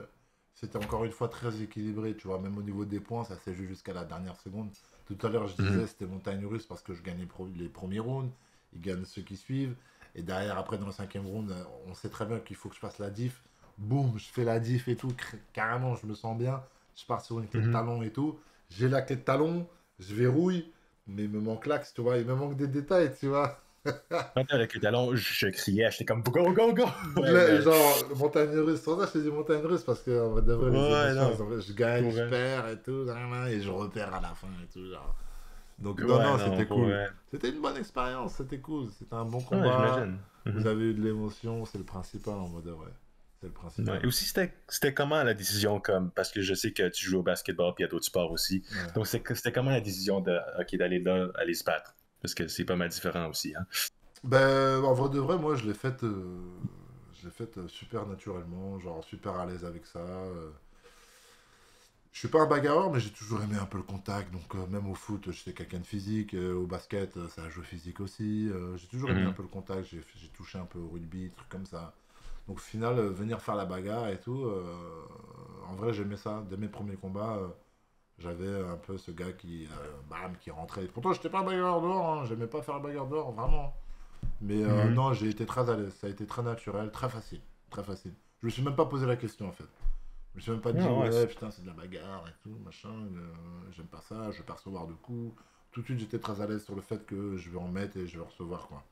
c'était encore une fois très équilibré, tu vois. Même au niveau des points, ça s'est joué jusqu'à la dernière seconde. Tout à l'heure, je disais c'était montagne russe parce que je gagnais les premiers rounds, ils gagnent ceux qui suivent. Et derrière, après, dans le 5e round, on sait très bien qu'il faut que je fasse la diff. Boum, je fais la diff et tout. Carrément, je me sens bien. Je pars sur une clé de talon et tout. J'ai la clé de talon, je verrouille, mais il me manque l'axe, tu vois. Il me manque des détails, tu vois. Avec les talons, je criais, j'étais comme go, go, go! Genre, montagne russe. C'est pour ça que je te dis montagne russe parce que en vrai, de vrai, les émotions, je gagne, je perds et tout, et je repère à la fin et tout. Genre. Donc, non, c'était cool. Ouais. C'était une bonne expérience, c'était cool. C'était un bon combat. J'imagine. Vous avez eu de l'émotion, c'est le principal en mode vrai. C'est le principal. Et aussi, c'était comment la décision, parce que je sais que tu joues au basketball puis il y a d'autres sports aussi. Ouais. Donc, c'était comment la décision d'aller là, aller se battre? Parce que c'est pas mal différent aussi. Hein? Ben, en vrai de vrai, moi, je l'ai faite super naturellement, genre super à l'aise avec ça. Je suis pas un bagarreur, mais j'ai toujours aimé un peu le contact. Donc, même au foot, j'étais quelqu'un de physique. Au basket, ça a joué physique aussi. J'ai toujours aimé un peu le contact. J'ai touché un peu au rugby, trucs comme ça. Donc, au final, venir faire la bagarre et tout, en vrai, j'aimais ça. Dès mes premiers combats, j'avais un peu ce gars qui rentrait. Pourtant, j'étais pas un bagarreur dehors. Hein. J'aimais pas faire la bagarre dehors, vraiment. Mais non, j'ai été très à l'aise. Ça a été très naturel, très facile. Très facile. Je me suis même pas posé la question, en fait. Je me suis même pas dit, putain, c'est de la bagarre et tout, machin, j'aime pas ça, je vais pas recevoir de coups. Tout de suite, j'étais très à l'aise sur le fait que je vais en mettre et je vais recevoir, quoi.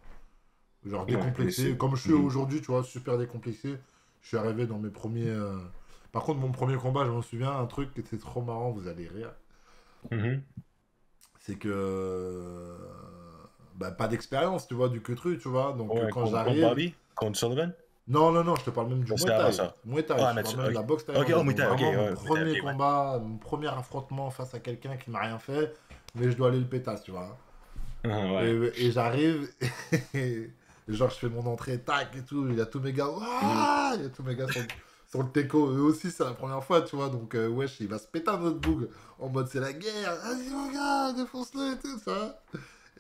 Genre décomplexé, comme je suis aujourd'hui, tu vois, super décomplexé. Je suis arrivé dans mes premiers... Par contre, mon premier combat, je m'en souviens, un truc qui était trop marrant, vous allez rire. C'est que... pas d'expérience, tu vois, du queutru, tu vois. Donc, quand j'arrive... Contre Bobby? Contre Sullivan? Non, je te parle même du Muay Thai. Muay Thai, je parle même de la boxe thaïlandaise. Muay Thai, mon premier combat, mon premier affrontement face à quelqu'un qui m'a rien fait, mais je dois aller le pétasse, tu vois. Et j'arrive, et genre je fais mon entrée, tac, et tout, il y a tous mes gars, il y a tous mes gars sur le teco, eux aussi c'est la première fois, tu vois, donc wesh, il va se péter notre boug, en mode c'est la guerre, vas-y mon gars, défonce-le et tout, ça.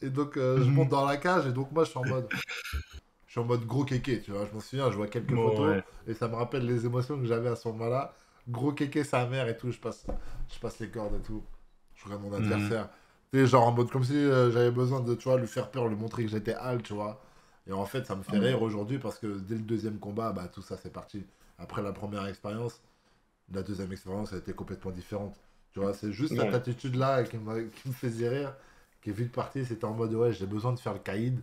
Et donc je monte dans la cage, et donc moi je suis en mode gros kéké, tu vois. Je m'en souviens, je vois quelques photos et ça me rappelle les émotions que j'avais à ce moment-là. Gros kéké, sa mère et tout, je passe les cordes et tout. Je regarde mon adversaire. Tu sais, genre en mode comme si j'avais besoin de, tu vois, lui faire peur, lui montrer que j'étais hal, tu vois. Et en fait, ça me fait rire aujourd'hui parce que dès le deuxième combat, tout ça c'est parti. Après la première expérience, la deuxième expérience a été complètement différente. Tu vois, c'est juste cette attitude-là qui me faisait rire, qui est vite partie. C'était en mode, j'ai besoin de faire le caïd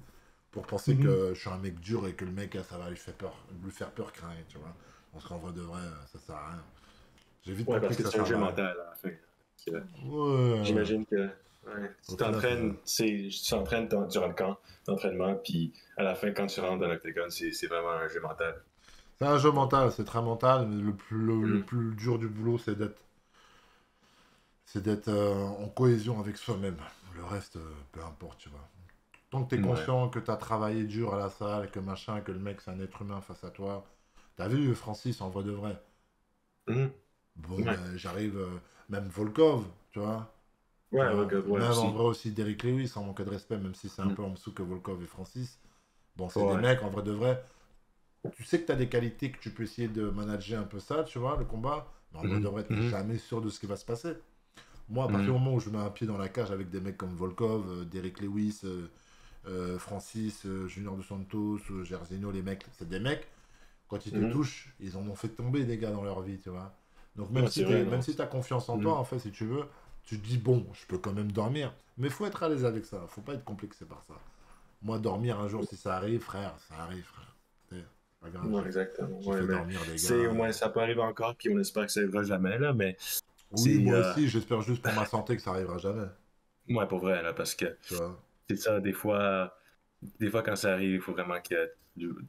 pour penser que je suis un mec dur et que le mec, ça va lui faire peur craindre, tu vois. Parce qu'en vrai de vrai, ça sert à rien. J'ai vite compris que ça c'est un jeu mental à la fin. J'imagine que tu t'entraînes durant le camp d'entraînement, puis à la fin, quand tu rentres dans l'octogone, c'est vraiment un jeu mental. C'est un jeu mental, c'est très mental, mais le plus dur du boulot, c'est d'être en cohésion avec soi-même. Le reste, peu importe, tu vois. Tant que t'es conscient que t'as travaillé dur à la salle, que machin, que le mec c'est un être humain face à toi. T'as vu Francis en vrai de vrai. Bon, j'arrive, même Volkov, tu vois. Volkov, même en vrai aussi Derrick Lewis, sans manquer de respect, même si c'est un peu en dessous que Volkov et Francis. Bon, c'est des mecs en vrai de vrai. Tu sais que t'as des qualités que tu peux essayer de manager un peu ça, tu vois, le combat. Mais en vrai de vrai, t'es jamais sûr de ce qui va se passer. Moi, à partir du moment où je mets un pied dans la cage avec des mecs comme Volkov, Derrick Lewis, Francis, Junior Dos Santos, Jairzinho, les mecs, c'est des mecs, quand ils te touchent, ils en ont fait tomber des gars dans leur vie, tu vois. Donc même si tu as confiance en toi, en fait, si tu veux, tu te dis, bon, je peux quand même dormir. Mais il faut être à l'aise avec ça, faut pas être complexé par ça. Moi, dormir un jour, si ça arrive, frère, ça arrive, frère. C'est pas grave. Non, exactement. Dormir des gars. Au moins, ça peut arriver encore, puis on espère que ça arrivera jamais, là, mais... Oui, moi aussi, j'espère juste pour ma santé que ça arrivera jamais. Ouais, pour vrai, là, parce que... Tu vois. C'est ça, des fois, quand ça arrive, il faut vraiment que,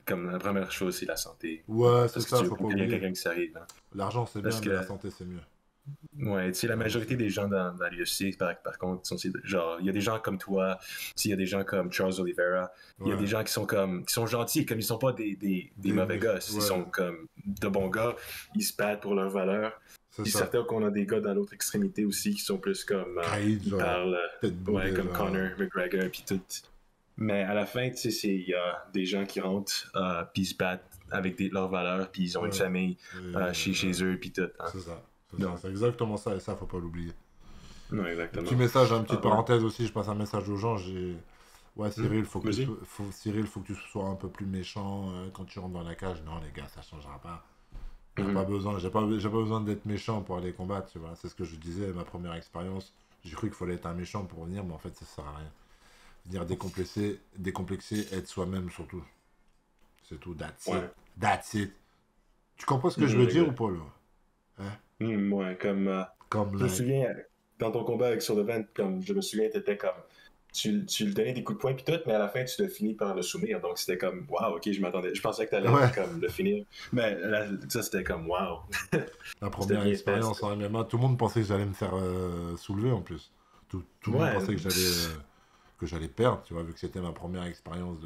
comme la première chose, c'est la santé. Ouais, c'est ça, faut pas oublier. Quelqu'un qui s'arrive. Hein. L'argent, c'est bien, mais la santé, c'est mieux. Ouais, tu sais, la majorité des gens dans l'UFC, par contre, genre, il y a des gens comme toi, il y a des gens comme Charles Oliveira, il y a des gens qui sont gentils, comme ils sont pas des mauvais gars, ils sont comme de bons gars, ils se battent pour leurs valeurs. Puis certains qu'on a des gars dans l'autre extrémité aussi qui sont plus comme ils parlent comme Conor McGregor puis tout. Mais à la fin, tu sais, il y a des gens qui rentrent puis se battent avec leurs valeurs, puis ils ont une famille chez eux, puis tout. Hein. C'est ça. Non. C'est exactement ça, et ça, faut pas l'oublier. Non, exactement. Petit message, une petite parenthèse aussi, je passe un message aux gens. Ouais, Cyril, faut que tu sois un peu plus méchant quand tu rentres dans la cage. Non, les gars, ça changera pas. J'ai pas besoin d'être méchant pour aller combattre, tu vois. C'est ce que je disais, ma première expérience. J'ai cru qu'il fallait être un méchant pour venir, mais en fait, ça sert à rien. Venir décomplexer, être soi-même surtout. C'est tout, that's it. Tu comprends ce que je veux dire ou pas, là? Ouais, comme je me souviens, dans ton combat avec Sullivan, comme je me souviens, t'étais comme, tu lui donnais des coups de poing puis tout, mais à la fin, tu l'as fini par le soumettre, donc c'était comme, waouh, ok, je pensais que t'allais comme le finir, mais là, ça c'était comme, waouh. La première expérience en MMA, tout le monde pensait que j'allais me faire soulever en plus. Tout le monde pensait que j'allais perdre, tu vois, vu que c'était ma première expérience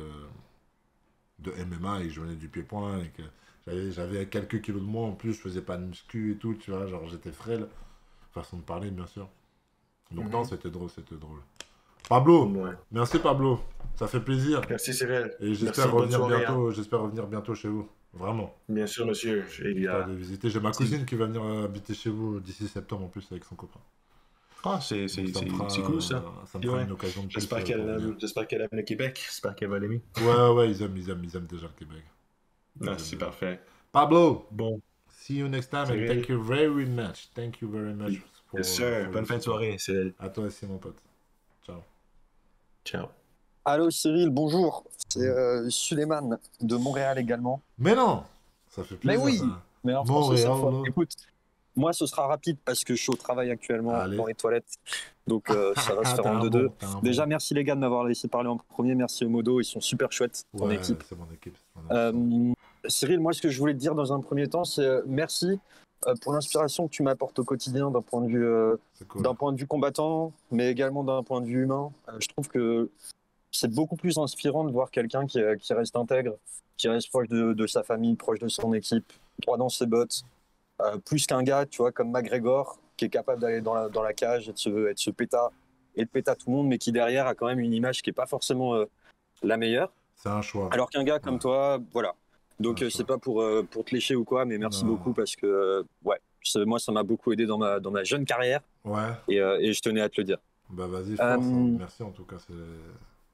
de MMA et que je venais du pied-point et que j'avais quelques kilos de moins en plus, je faisais pas de muscu et tout, tu vois, genre j'étais frêle, façon de parler bien sûr. Donc non, c'était drôle. Pablo, merci Pablo, ça fait plaisir. Merci Cyril. Et j'espère revenir bientôt chez vous, vraiment. Bien sûr monsieur. De visiter. J'ai ma cousine qui va venir habiter chez vous d'ici septembre en plus avec son copain. Ah, c'est cool ça. Ça me fera une occasion de J'espère qu'elle aime le Québec, j'espère qu'elle va l'aimer. Ouais, ils aiment déjà le Québec. Ah, c'est parfait. Pablo, bon. See you next time and thank you very much. Yes sir, bonne fin de soirée, Cyril. À toi aussi mon pote. Ciao. Allô Cyril, bonjour. C'est Suleiman de Montréal également. Mais non, ça fait plaisir. Mais oui, ça. mais en français cette fois. Écoute, moi ce sera rapide parce que je suis au travail actuellement dans les toilettes. Donc ça va se faire en 2-2. Déjà merci les gars de m'avoir laissé parler en premier. Merci au Modo, ils sont super chouettes, ton équipe. C'est mon équipe. Cyril, moi ce que je voulais te dire dans un premier temps, c'est merci pour l'inspiration que tu m'apportes au quotidien d'un point de vue combattant, mais également d'un point de vue humain. Je trouve que c'est beaucoup plus inspirant de voir quelqu'un qui reste intègre, qui reste proche de sa famille, proche de son équipe, droit dans ses bottes, plus qu'un gars, tu vois, comme McGregor, qui est capable d'aller dans la cage et de se péta et de péter à tout le monde, mais qui derrière a quand même une image qui est pas forcément la meilleure. C'est un choix. Alors qu'un gars comme toi, voilà. Donc c'est pas pour te lécher ou quoi, mais merci beaucoup parce que moi ça m'a beaucoup aidé dans ma jeune carrière. Ouais. Et je tenais à te le dire. Bah vas-y, force, merci en tout cas,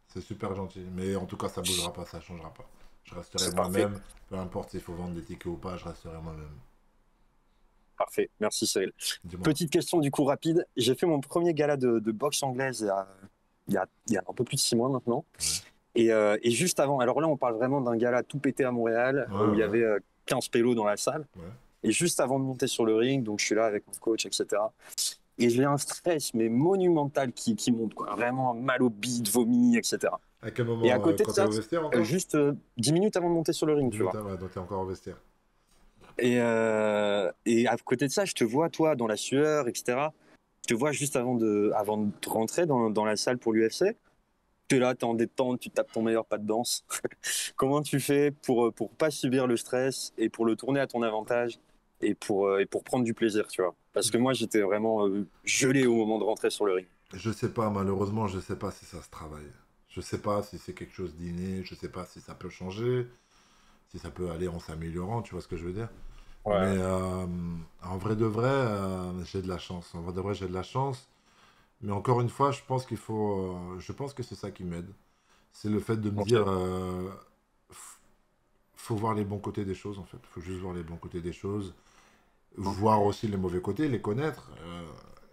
c'est super gentil. Mais en tout cas ça bougera pas, ça changera pas. Je resterai moi-même, peu importe s'il faut vendre des tickets ou pas, je resterai moi-même. Parfait, merci Cyril. Petite question du coup rapide, j'ai fait mon premier gala de boxe anglaise il y a un peu plus de 6 mois maintenant. Ouais. Et juste avant, alors là on parle vraiment d'un gala tout pété à Montréal, où il y avait 15 pélos dans la salle. Ouais. Et juste avant de monter sur le ring, donc je suis là avec mon coach, etc. Et j'ai un stress mais monumental qui monte, quoi. Vraiment mal au bide, vomi, etc. À quel moment? Et à côté de ça, juste 10 minutes avant de monter sur le ring, tu vois. Donc t'es encore au vestiaire. Et à côté de ça, je te vois, toi, dans la sueur, etc. Je te vois juste avant de rentrer dans la salle pour l'UFC. Tu es là, tu es en détente, tu tapes ton meilleur pas de danse. Comment tu fais pour pas subir le stress et pour le tourner à ton avantage et pour prendre du plaisir, tu vois? Parce que moi, j'étais vraiment gelé au moment de rentrer sur le ring. Je sais pas, malheureusement, je sais pas si ça se travaille. Je sais pas si c'est quelque chose d'inné, je sais pas si ça peut changer, si ça peut aller en s'améliorant, tu vois ce que je veux dire? Ouais. Mais en vrai de vrai, j'ai de la chance. En vrai de vrai, j'ai de la chance. Mais encore une fois, je pense que c'est ça qui m'aide. C'est le fait de me dire, faut voir les bons côtés des choses, en fait. Faut juste voir les bons côtés des choses. Voir aussi les mauvais côtés, les connaître,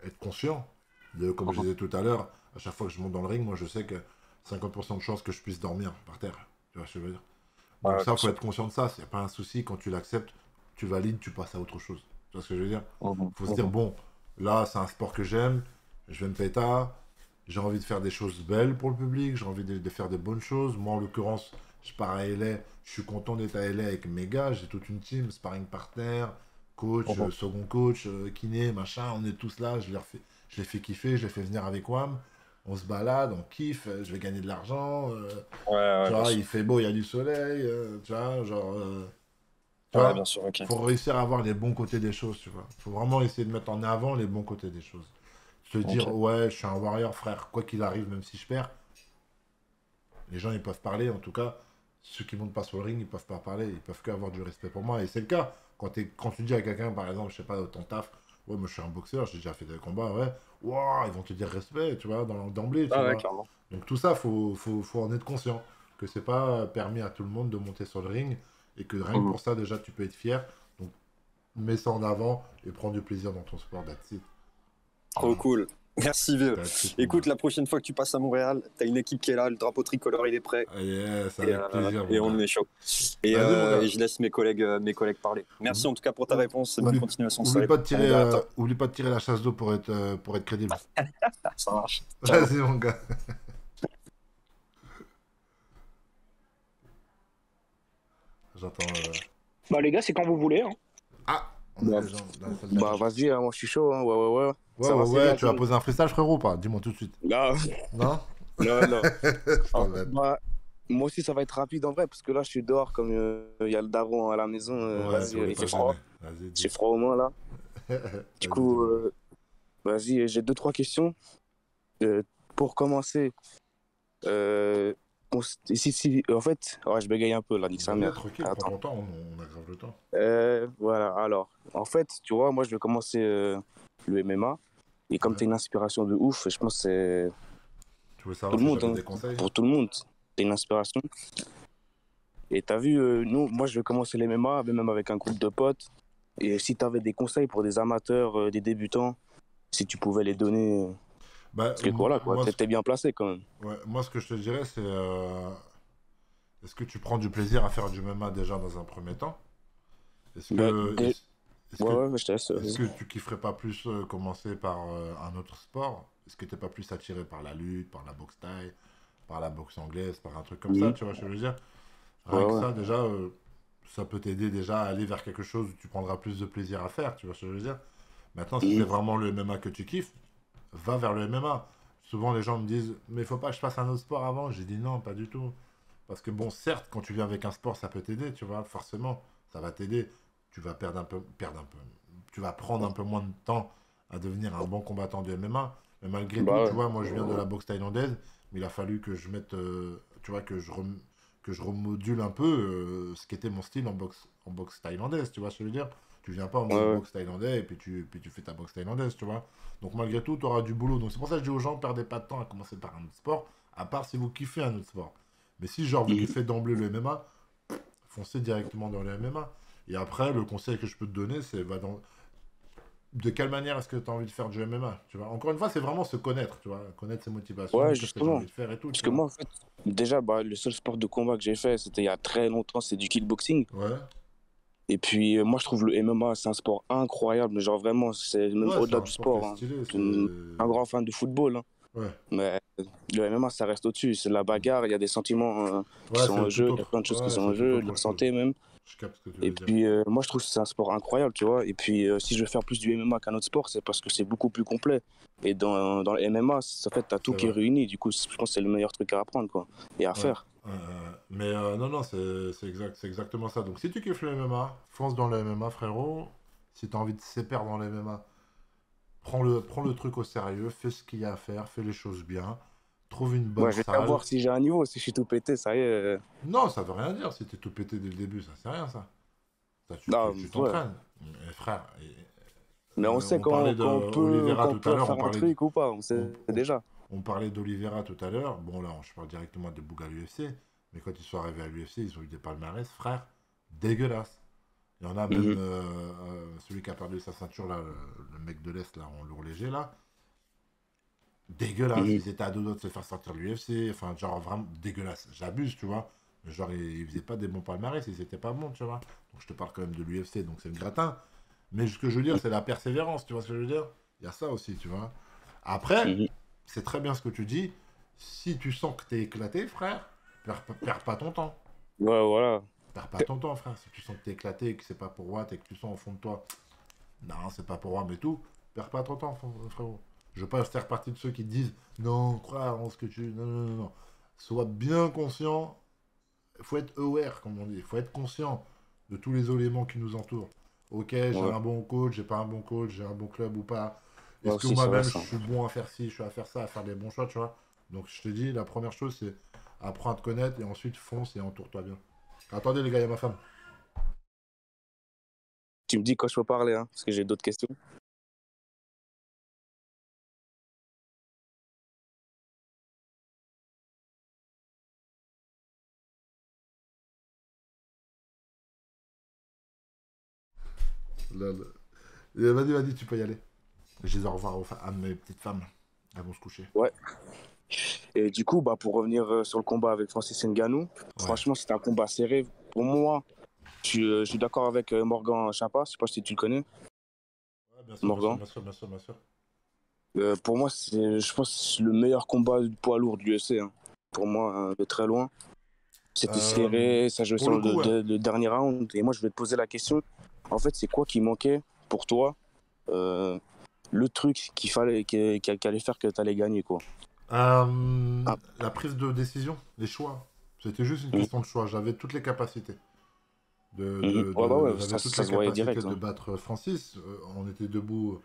être conscient. Comme je disais tout à l'heure, à chaque fois que je monte dans le ring, moi je sais que 50% de chances que je puisse dormir par terre. Tu vois ce que je veux dire? Donc ça, faut être conscient de ça. Il n'y a pas un souci, quand tu l'acceptes, tu valides, tu passes à autre chose. Tu vois ce que je veux dire? Faut se dire, bon, là c'est un sport que j'aime, je vais me péter, j'ai envie de faire des choses belles pour le public, j'ai envie de faire des bonnes choses. Moi en l'occurrence, je pars à LA, je suis content d'être à LA avec mes gars, j'ai toute une team, sparring partner, coach, second coach, kiné, machin, on est tous là, je les fais kiffer, je les fais venir avec WAM, on se balade, on kiffe, je vais gagner de l'argent, tu vois, il fait beau, il y a du soleil, tu vois, genre... bien sûr, ok. Faut réussir à voir les bons côtés des choses, tu vois. Faut vraiment essayer de mettre en avant les bons côtés des choses. Se dire, ouais, je suis un warrior, frère, quoi qu'il arrive, même si je perds, les gens, ils peuvent parler, en tout cas, ceux qui montent pas sur le ring, ils peuvent pas parler, ils peuvent qu'avoir du respect pour moi. Et c'est le cas. Quand tu dis à quelqu'un, par exemple, je sais pas, ton taf, ouais, moi je suis un boxeur, j'ai déjà fait des combats, ouais, waouh, ils vont te dire respect, tu vois, d'emblée, tu Ah ouais, vois. clairement. Donc tout ça, faut en être conscient, que c'est pas permis à tout le monde de monter sur le ring, et que rien que pour ça, déjà, tu peux être fier. Donc mets ça en avant et prends du plaisir dans ton sport, that's it. Trop cool. Merci, vieux. T'as très cool, Écoute, ouais. la prochaine fois que tu passes à Montréal, t'as une équipe qui est là, le drapeau tricolore, il est prêt. Yes, Et, avec plaisir, et mon on gars. est chaud. Et, Vas-y, mon gars. et je laisse mes collègues parler. Merci en tout cas pour ta réponse et bonne Oublie, continuation. oublie Salut. pas de tirer, On est à toi. oublie pas de tirer la chasse d'eau pour être crédible. Ça marche. Ciao. Vas-y, mon gars. J'entends. Bah, les gars, c'est quand vous voulez. Hein. Ah, on a Bah, des gens dans la salle bah de- vas-y, hein, moi je suis chaud, hein. Ouais. Ouais, Ça va, c'est bien, tu vas tout. poser un freestyle, frérot, ou pas? Dis-moi tout de suite. Non, Non? non. Je t'embête. Bah, moi aussi ça va être rapide en vrai, parce que là je suis dehors, comme il y a le daron à la maison. Ouais, Vas-y, tu voulais il pas fait froid. gêner. Vas-y, dis. J'ai froid au moins là. Du Vas-y, coup, dis-moi. vas-y, j'ai 2-3 questions. Pour commencer, en fait, ouais, je bégaye un peu là, nique sa Vas-y, mère. tranquille, prends Attends. ton temps, on a grave le temps. Voilà, alors, en fait, tu vois, moi je vais commencer le MMA. Et comme Ouais. tu une inspiration de ouf, je pense que c'est Tu veux tout savoir le si monde, j'avais hein, des conseils? pour tout le monde, t'es une inspiration. Et t'as vu, moi je vais commencer les MMA, même avec un groupe de potes. Et si t'avais des conseils pour des amateurs, des débutants, si tu pouvais les donner, Bah, parce que voilà, quoi, moi, t'es bien placé quand même. ouais, moi, ce que je te dirais, c'est est-ce que tu prends du plaisir à faire du MMA déjà dans un premier temps? Est-ce Bah, que, est-ce que, ouais, je te laisse. est-ce que tu kifferais pas plus commencer par un autre sport? Est-ce que t'es pas plus attiré par la lutte, par la boxe thaï, par la boxe anglaise, par un truc comme ça, tu vois ce que je veux dire? Rien que Ouais. ça, déjà, ça peut t'aider déjà à aller vers quelque chose où tu prendras plus de plaisir à faire, tu vois ce que je veux dire? Maintenant, si c'est vraiment le MMA que tu kiffes, va vers le MMA. Souvent, les gens me disent, mais il faut pas que je fasse un autre sport avant. J'ai dit non, pas du tout. Parce que bon, certes, quand tu viens avec un sport, ça peut t'aider, tu vois, forcément, ça va t'aider. Tu vas tu vas prendre un peu moins de temps à devenir un bon combattant du MMA. Mais malgré Bah tout, ouais. tu vois, moi, je viens de la boxe thaïlandaise, mais il a fallu que je mette, tu vois, que je remodule un peu ce qu'était mon style en boxe thaïlandaise, tu vois ce que je veux dire? Tu viens pas en mode Ouais. boxe thaïlandais et puis tu fais ta boxe thaïlandaise, tu vois. Donc malgré tout, tu auras du boulot. Donc c'est pour ça que je dis aux gens, perdez pas de temps à commencer par un autre sport, à part si vous kiffez un autre sport. Mais si genre vous kiffez d'emblée le MMA, foncez directement dans le MMA. Et après, le conseil que je peux te donner, c'est de quelle manière est-ce que tu as envie de faire du MMA, tu vois. Encore une fois, c'est vraiment se connaître, tu vois, connaître ses motivations, Ouais, qu'est-ce que j'ai justement. envie de faire et tout, Parce tu que vois. moi, en fait, déjà, bah, le seul sport de combat que j'ai fait, c'était il y a très longtemps, c'est du kickboxing. Ouais, Et puis, moi, je trouve le MMA, c'est un sport incroyable. Mais genre, vraiment, c'est même ouais, c'est au-delà un du sport qui sport. est Hein. stylé, Je suis un grand fan de football. Hein. ouais. Mais le MMA, ça reste au-dessus. C'est la bagarre, il y a des sentiments qui Ouais, sont c'est en tout jeu, il y a autre. plein de choses qui Ouais, sont en c'est tout jeu, autre la chose. santé même. Je capte ce que tu veux Et dire. puis, moi, je trouve que c'est un sport incroyable, tu vois. Et puis, si je veux faire plus du MMA qu'un autre sport, c'est parce que c'est beaucoup plus complet. Et dans le MMA, en fait, tu as tout C'est qui est vrai. réuni. Du coup, je pense que c'est le meilleur truc à apprendre, quoi. Et à Ouais. faire. Mais non, c'est exactement ça. Donc si tu kiffes le MMA, fonce dans le MMA, frérot. Si tu as envie de s'épaire dans le MMA, prends le truc au sérieux, fais ce qu'il y a à faire, fais les choses bien, trouve une bonne Ouais, je vais bien salle. voir si j'ai un niveau, si je suis tout pété, ça y est. Non, ça veut rien dire si t'es tout pété dès le début, ça c'est rien ça. Ça, Non, tu ouais. t'entraînes. Frère, Mais on sait on parlait quand d'Oliveira on tout à peut l'heure, faire un truc ou pas, on sait déjà. on parlait d'Oliveira tout à l'heure. Bon, là, je parle directement de Bouga à l'UFC. Mais quand ils sont arrivés à l'UFC, ils ont eu des palmarès, frère, dégueulasses. Il y en a même celui qui a perdu sa ceinture, là, le mec de l'Est, là, en lourd léger, là. Dégueulasse. Ils étaient à deux doigts de se faire sortir de l'UFC. Enfin, genre, vraiment dégueulasse. J'abuse, tu vois. Mais genre, ils faisaient pas des bons palmarès, ils étaient pas bons, tu vois. Donc, je te parle quand même de l'UFC, donc c'est le gratin. Mais ce que je veux dire, c'est la persévérance, tu vois ce que je veux dire? Il y a ça aussi, tu vois. Après, c'est très bien ce que tu dis. Si tu sens que t'es éclaté, frère, perds pas ton temps. Ouais, voilà. Perds pas ton temps, frère. Si tu sens que t'es éclaté, que c'est pas pour Watt et que tu sens au fond de toi, non, c'est pas pour moi, mais tout, perds pas ton temps, frérot. Je veux pas faire partie de ceux qui te disent non, crois en ce que tu. Non. Sois bien conscient. Il faut être aware, comme on dit. Il faut être conscient de tous les éléments qui nous entourent. Ok, j'ai un bon coach, j'ai pas un bon coach, j'ai un bon club ou pas. Est-ce que moi-même je suis bon à faire ci, je suis à faire ça, à faire des bons choix, tu vois. Donc je te dis, la première chose, c'est apprends à te connaître et ensuite fonce et entoure-toi bien. Attendez les gars, il y a ma femme. Tu me dis quand je peux parler, hein, parce que j'ai d'autres questions. Vas-y, tu peux y aller. Je dis au revoir à mes petites femmes. Elles vont se coucher. Ouais. Et du coup, pour revenir sur le combat avec Francis Ngannou, franchement, c'était un combat serré. Pour moi, je suis d'accord avec Morgan Champa, je sais pas si tu le connais. Ouais, bien sûr, Morgan. Bien sûr. Pour moi, je pense que c'est le meilleur combat de poids lourd du UFC. Hein. Pour moi, de très loin. C'était serré, ça jouait sur le dernier round. Et moi, je vais te poser la question. En fait, c'est quoi qui manquait pour toi le truc qui allait faire que tu allais gagner, quoi. La prise de décision, les choix. C'était juste une question de choix. J'avais toutes les capacités. J'avais toutes les capacités direct, de battre Francis. On était debout.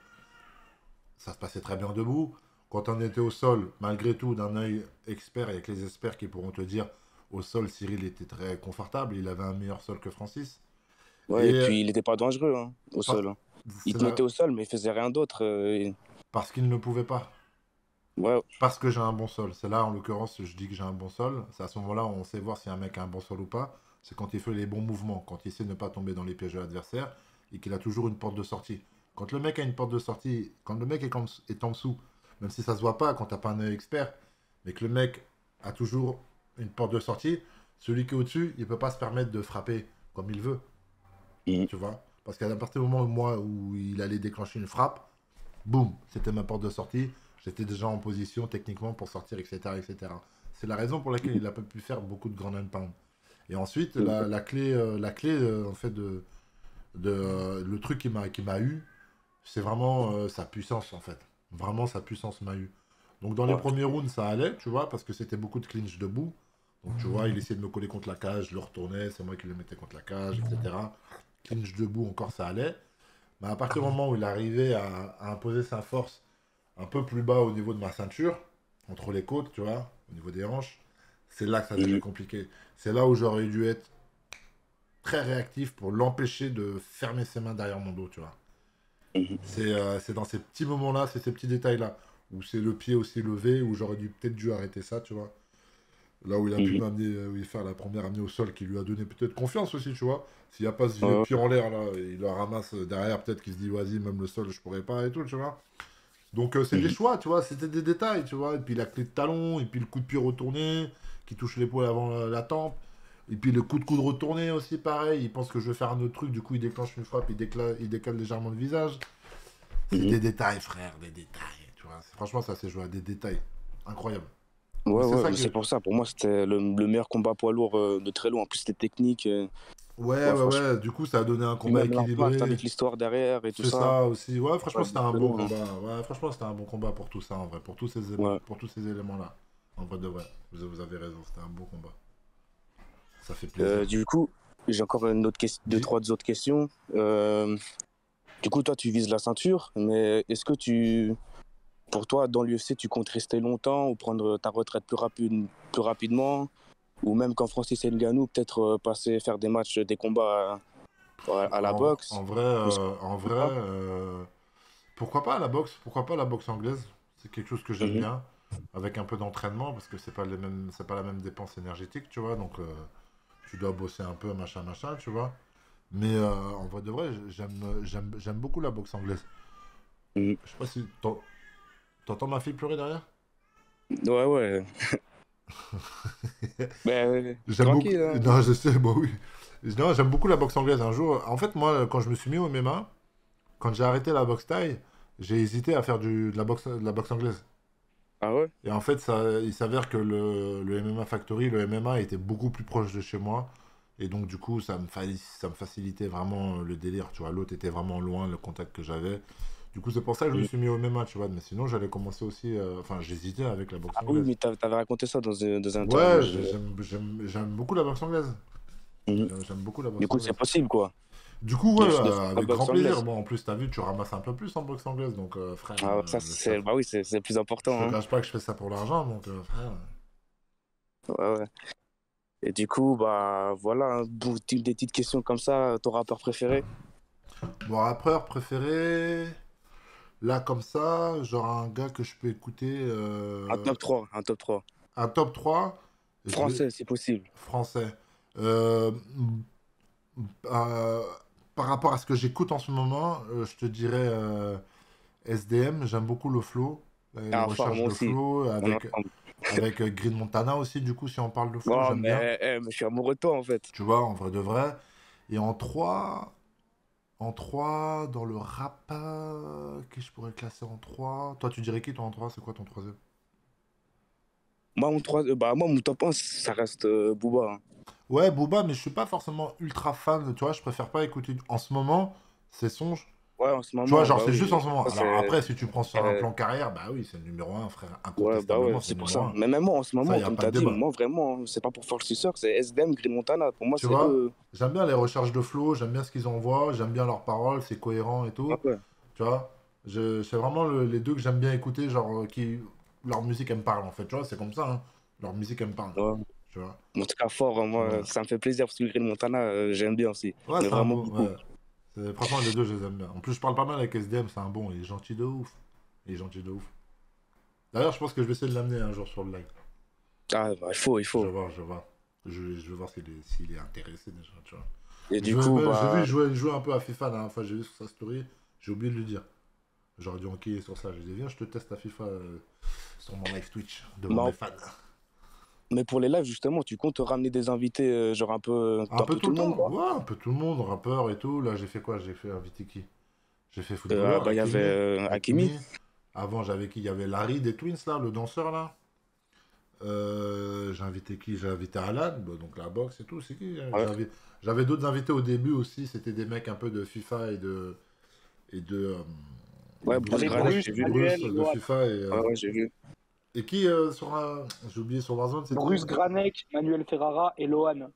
Ça se passait très bien debout. Quand on était au sol, malgré tout, d'un œil expert, avec les experts qui pourront te dire, au sol, Cyril était très confortable. Il avait un meilleur sol que Francis. Ouais, et puis il n'était pas dangereux au sol. Hein. Il te mettait au sol, mais il faisait rien d'autre. Parce qu'il ne pouvait pas. Ouais. Parce que j'ai un bon sol. C'est là, en l'occurrence, je dis que j'ai un bon sol. C'est à ce moment-là où on sait voir si un mec a un bon sol ou pas. C'est quand il fait les bons mouvements, quand il sait ne pas tomber dans les pièges de l'adversaire et qu'il a toujours une porte de sortie. Quand le mec a une porte de sortie, quand le mec est en dessous, même si ça se voit pas quand t'as pas un œil expert, mais que le mec a toujours une porte de sortie, celui qui est au-dessus, il peut pas se permettre de frapper comme il veut. Tu vois? Parce qu'à partir du moment où il allait déclencher une frappe, boum, c'était ma porte de sortie. J'étais déjà en position techniquement pour sortir, etc. etc. C'est la raison pour laquelle il n'a pas pu faire beaucoup de ground and pound. Et ensuite, la clé en fait, le truc qui m'a eu, c'est vraiment sa puissance, en fait. Vraiment, sa puissance m'a eu. Donc, dans les premiers rounds, ça allait, tu vois, parce que c'était beaucoup de clinch debout. Donc, tu vois, il essayait de me coller contre la cage, je le retournais, c'est moi qui le mettais contre la cage, etc. Clinch debout, encore, ça allait. Mais à partir du moment où il arrivait à imposer sa force un peu plus bas au niveau de ma ceinture, entre les côtes, tu vois, au niveau des hanches, c'est là que ça devient compliqué. C'est là où j'aurais dû être très réactif pour l'empêcher de fermer ses mains derrière mon dos, tu vois. C'est dans ces petits moments-là, c'est ces petits détails-là, où c'est le pied aussi levé, où j'aurais peut-être dû arrêter ça, tu vois. Là où il a pu m'amener, faire la première amenée au sol, qui lui a donné peut-être confiance aussi, tu vois. S'il n'y a pas ce pied en l'air, là, il le ramasse derrière, peut-être qu'il se dit, vas-y, même le sol, je pourrais pas et tout, tu vois. Donc, c'est des choix, tu vois, c'était des détails, tu vois. Et puis la clé de talon, et puis le coup de pied retourné, qui touche l'épaule avant la tempe. Et puis le coup de coude retourné aussi, pareil. Il pense que je vais faire un autre truc, du coup, il déclenche une frappe, il décale légèrement le visage. C'est des détails, frère, des détails, tu vois. Franchement, ça s'est joué à des détails. Incroyable. Ouais, c'est pour ça. Pour moi, c'était le meilleur combat poids lourd de très loin. En plus, c'était technique. Ouais. Du coup, ça a donné un combat équilibré. Avec l'histoire derrière et tout ça. C'est ça aussi. Ouais, franchement, c'était un bon combat. Ouais, franchement, c'était un bon combat pour tout ça, en vrai. Pour tous ces éléments-là. En vrai de vrai. Vous avez raison, c'était un beau combat. Ça fait plaisir. Du coup, j'ai encore trois autres questions. Du coup, toi, tu vises la ceinture, mais est-ce que pour toi, dans l'UFC, tu comptes rester longtemps ou prendre ta retraite plus rapidement? Ou même quand Francis Ngannou, peut-être faire des matchs, des combats à la boxe? En vrai, pourquoi pas la boxe? Pourquoi pas la boxe anglaise? C'est quelque chose que j'aime bien, avec un peu d'entraînement, parce que c'est pas la même dépense énergétique, tu vois. Donc, tu dois bosser un peu, machin, tu vois. Mais en vrai de vrai, j'aime beaucoup la boxe anglaise. Je sais pas si t'entends ma fille pleurer derrière? Ouais. J'aime tranquille. Beaucoup... Hein. Non, je sais, bah oui. Non, j'aime beaucoup la boxe anglaise. Un jour, en fait, moi, quand je me suis mis au MMA, quand j'ai arrêté la boxe thaï, j'ai hésité à faire de la boxe anglaise. Ah ouais? Et en fait, il s'avère que le MMA Factory, le MMA était beaucoup plus proche de chez moi. Et donc, du coup, ça me facilitait vraiment le délire, tu vois. L'autre était vraiment loin, le contact que j'avais. Du coup, c'est pour ça que je me suis mis au MMA, tu vois. Mais sinon, j'allais commencer aussi... Enfin, j'hésitais avec la boxe anglaise. Oui, mais t'avais raconté ça dans un interview. Ouais, j'aime beaucoup la boxe anglaise. J'aime beaucoup la boxe anglaise. Du coup, c'est possible, quoi. Du coup, ouais, avec grand plaisir. Bon, en plus, t'as vu, tu ramasses un peu plus en boxe anglaise, donc frère... Ah, ça, c'est le plus important. Je te cache pas que je fais ça pour l'argent, donc frère... Ouais, ouais. Et du coup, bah voilà, des petites questions comme ça, ton rappeur préféré? Mon rappeur préféré, là comme ça, genre un gars que je peux écouter, Un top 3, un top 3. un top 3 je vais... Français, si possible. français. Euh, euh, Par rapport à ce que j'écoute en ce moment, je te dirais SDM, j'aime beaucoup le flow, les Ah, fort, recherches moi de aussi. flow, On est avec, ensemble. avec Green Montana aussi, du coup, si on parle de flow, Oh, j'aime bien. mais je suis amoureux de toi, en fait. Tu vois, en vrai de vrai. Et en 3 dans le rap, qui je pourrais classer en 3. Toi, tu dirais qui, toi, en 3? C'est quoi ton troisième? Moi, mon top 1, ça reste Booba, hein. Ouais, Booba, mais je suis pas forcément ultra fan, tu vois, je préfère pas écouter en ce moment, c'est Songe. Ouais, en ce Tu vois, moment, genre, bah c'est juste oui. en ce moment. Ça, Alors c'est. après, si tu prends sur un euh, plan carrière, bah oui, c'est le numéro un, frère. Ouais, bah ouais, Incontestablement, c'est c'est le pour numéro ça. un. Mais même moi, en ce Ça, il moment, n'y a comme pas tu de as dit, débat. moi, vraiment, c'est pas pour faire le suceur, c'est SDM, Green Montana. Pour moi, Tu c'est vois, eux. j'aime bien les recherches de flow, j'aime bien ce qu'ils envoient, j'aime bien leurs paroles, c'est cohérent et Ouais, tout. ouais. Tu vois, c'est vraiment les deux que j'aime bien écouter, genre, leur musique, elle me parle, en fait. Tu vois, c'est comme ça, hein. Leur musique, elle me parle. Ouais. Tu vois. En tout cas, fort, hein, moi, Ouais, ça me fait plaisir parce que Green Montana, j'aime bien aussi. ouais, Mais c'est un vraiment bon. beaucoup. Ouais. Franchement, les deux, je les aime bien. En plus, je parle pas mal avec SDM, c'est un bon, il est gentil de ouf. Il est gentil de ouf. D'ailleurs, je pense que je vais essayer de l'amener un jour sur le live. Ah, bah, il Je faut. vais voir, je vais voir. Je vais voir s'il est intéressé déjà, tu vois. Et du coup, J'ai vu bah, jouer un peu à FIFA la dernière fois, j'ai vu sur sa story, j'ai oublié de lui dire. J'aurais dû enquiller sur ça. J'ai dit, viens, je te teste à FIFA sur mon live Twitch devant mes bah, fans. mais pour les lives, justement, tu comptes ramener des invités, genre Un un peu peu tout tout le le monde, temps, quoi. ouais, un peu tout le monde, rappeur et tout. Là, j'ai fait quoi? J'ai fait inviter qui? J'ai fait footballeur, Bah, il y avait Hakimi. Hakimi. Hakimi. Avant, j'avais qui? Il y avait Larry des Twins, là, le danseur, là. J'ai invité qui? J'ai invité Alan, bah, donc la boxe et tout. C'est qui? Ouais, J'avais d'autres invités au début aussi. C'était des mecs un peu de FIFA et ouais, Bruce Bruce Avec Granet, Granet, Bruce, j'ai vu. Bruce Manuel et de Lohan. FIFA Ouais, ouais, j'ai vu. et qui j'ai oublié sur Warzone, c'est qui? Bruce Granek, Manuel Ferrara et Lohan.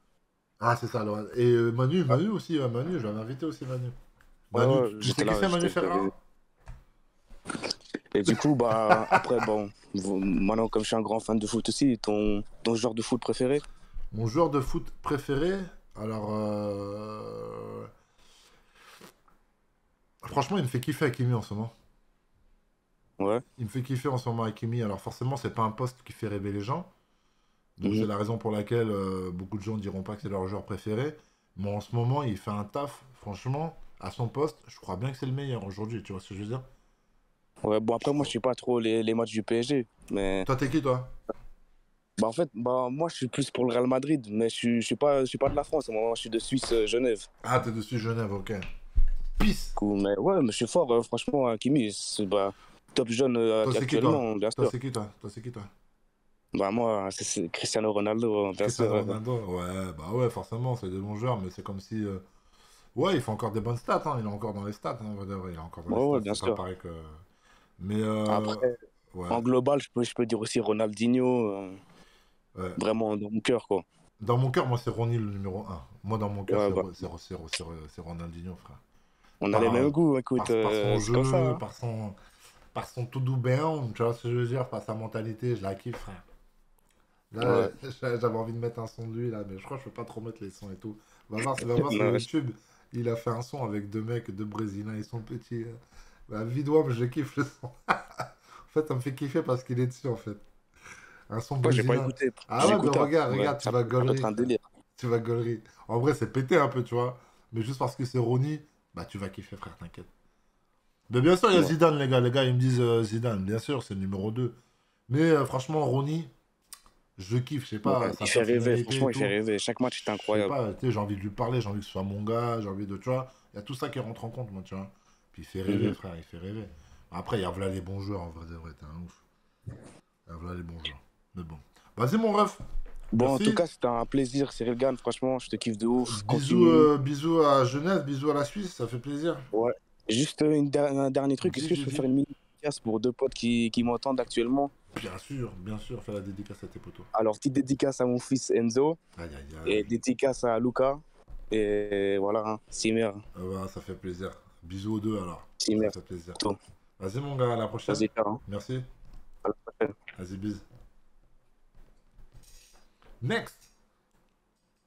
Ah, c'est ça, Laurent. Et Manu aussi, Manu, j'avais invité aussi Manu. Ouais, Manu, ouais, tu sais j'étais qui là, c'est Manu j'avais vu. Ferrara? Et du coup, bah, après, bon, maintenant, comme je suis un grand fan de foot aussi, ton genre de foot préféré? Mon joueur de foot préféré, alors franchement, il me fait kiffer Hakimi en ce moment. Ouais. Il me fait kiffer en ce moment Hakimi. Alors forcément, c'est pas un poste qui fait rêver les gens. Donc c'est Mhm. la raison pour laquelle beaucoup de gens diront pas que c'est leur joueur préféré. Mais en ce moment, il fait un taf, franchement, à son poste. Je crois bien que c'est le meilleur aujourd'hui, tu vois ce que je veux dire? Ouais, bon, Je après, moi, je crois. suis pas trop les matchs du PSG. Mais, Toi, t'es qui, toi? bah, en fait, bah, moi, je suis plus pour le Real Madrid. Mais je suis pas de la France. Moi, je suis de Suisse, Genève. Ah, t'es dessus Genève, ok. Peace. Coup, mais ouais, mais je suis fort, franchement, Hakimi. C'est bah, top jeune Toi, c'est qui, toi? actuellement, bien Toi, sûr. c'est qui, toi? Toi, c'est qui, toi? Bah, moi, c'est Cristiano Ronaldo, bien sûr. Cristiano Ronaldo? Ouais, bah ouais, forcément, c'est des bons joueurs, mais c'est comme si... Ouais, il fait encore des bonnes stats, hein. Il est encore dans les stats, hein, il est encore dans les Ouais, ouais, stats. bien C'est pas sûr. pareil que... Mais, Après, ouais, en global, je peux dire aussi Ronaldinho, ouais. vraiment dans mon cœur, quoi. Dans mon cœur, moi, c'est Ronny le numéro un. Moi, dans mon cœur, Ouais, bah, c'est Ronaldinho, frère. on a Par, les mêmes goûts, écoute, par son c'est comme ça, jeu, hein. par son tout doux béant, tu vois ce que je veux dire, par sa mentalité, je la kiffe, frère. Là, Ouais. j'avais envie de mettre un son de lui, là, mais je crois que je peux pas trop mettre les sons et tout. Va voir sur Non, YouTube, il a fait un son avec deux mecs, deux Brésiliens, ils sont petits. Bah, vidéo, mais je kiffe le son. En fait, ça me fait kiffer parce qu'il est dessus, en fait. Un son moi, j'ai pas brésilien. écouté. Ah ouais, mais J'écouterai. regarde, Ouais, regarde, tu ça vas peut être gaulerie, un frère. délire. Tu vas gaulerie. En vrai, c'est pété un peu, tu vois. Mais juste parce que c'est Ronny, bah tu vas kiffer, frère, t'inquiète. Mais bien sûr, il y a Ouais. Zidane, les gars. Les gars, ils me disent Zidane. Bien sûr, c'est le numéro 2. Mais franchement, Ronny, je le kiffe. Je sais pas, Ouais, sa il fait rêver, personnalité et franchement, il fait tout. rêver. Chaque match est Je sais incroyable. pas, tu sais, j'ai envie de lui parler. J'ai envie que ce soit mon gars. J'ai envie de, tu vois. Il y a tout ça qui rentre en compte, moi, tu vois. Puis il fait rêver, Mhm. frère. Il fait rêver. Après, il y a voilà les bons joueurs, en vrai, de vrai. T'es un ouf. Il y a voilà les bons joueurs. Mais bon. Vas-y, mon ref. Bon, en tout Merci. cas, c'était un plaisir, Cyril Gann. Franchement, je te kiffe de ouf. Bisous, Continue. bisous à Genève, bisous à la Suisse. Ça fait plaisir. Ouais. Juste un dernier truc. Est-ce Dis, que dis, je peux faire dis. une mini dédicace pour deux potes qui m'entendent actuellement? Bien sûr, fais la dédicace à tes potos. Alors, petite dédicace à mon fils Enzo Aïe, aïe, et aïe. dédicace à Luca. Et voilà, hein. Simer. Ah ouais, ça fait plaisir. Bisous aux deux alors. Ça Simer, fait plaisir. tout. Vas-y mon gars, à la prochaine. Vas-y, ciao, hein. Merci. À la prochaine. Vas-y, bise. Next.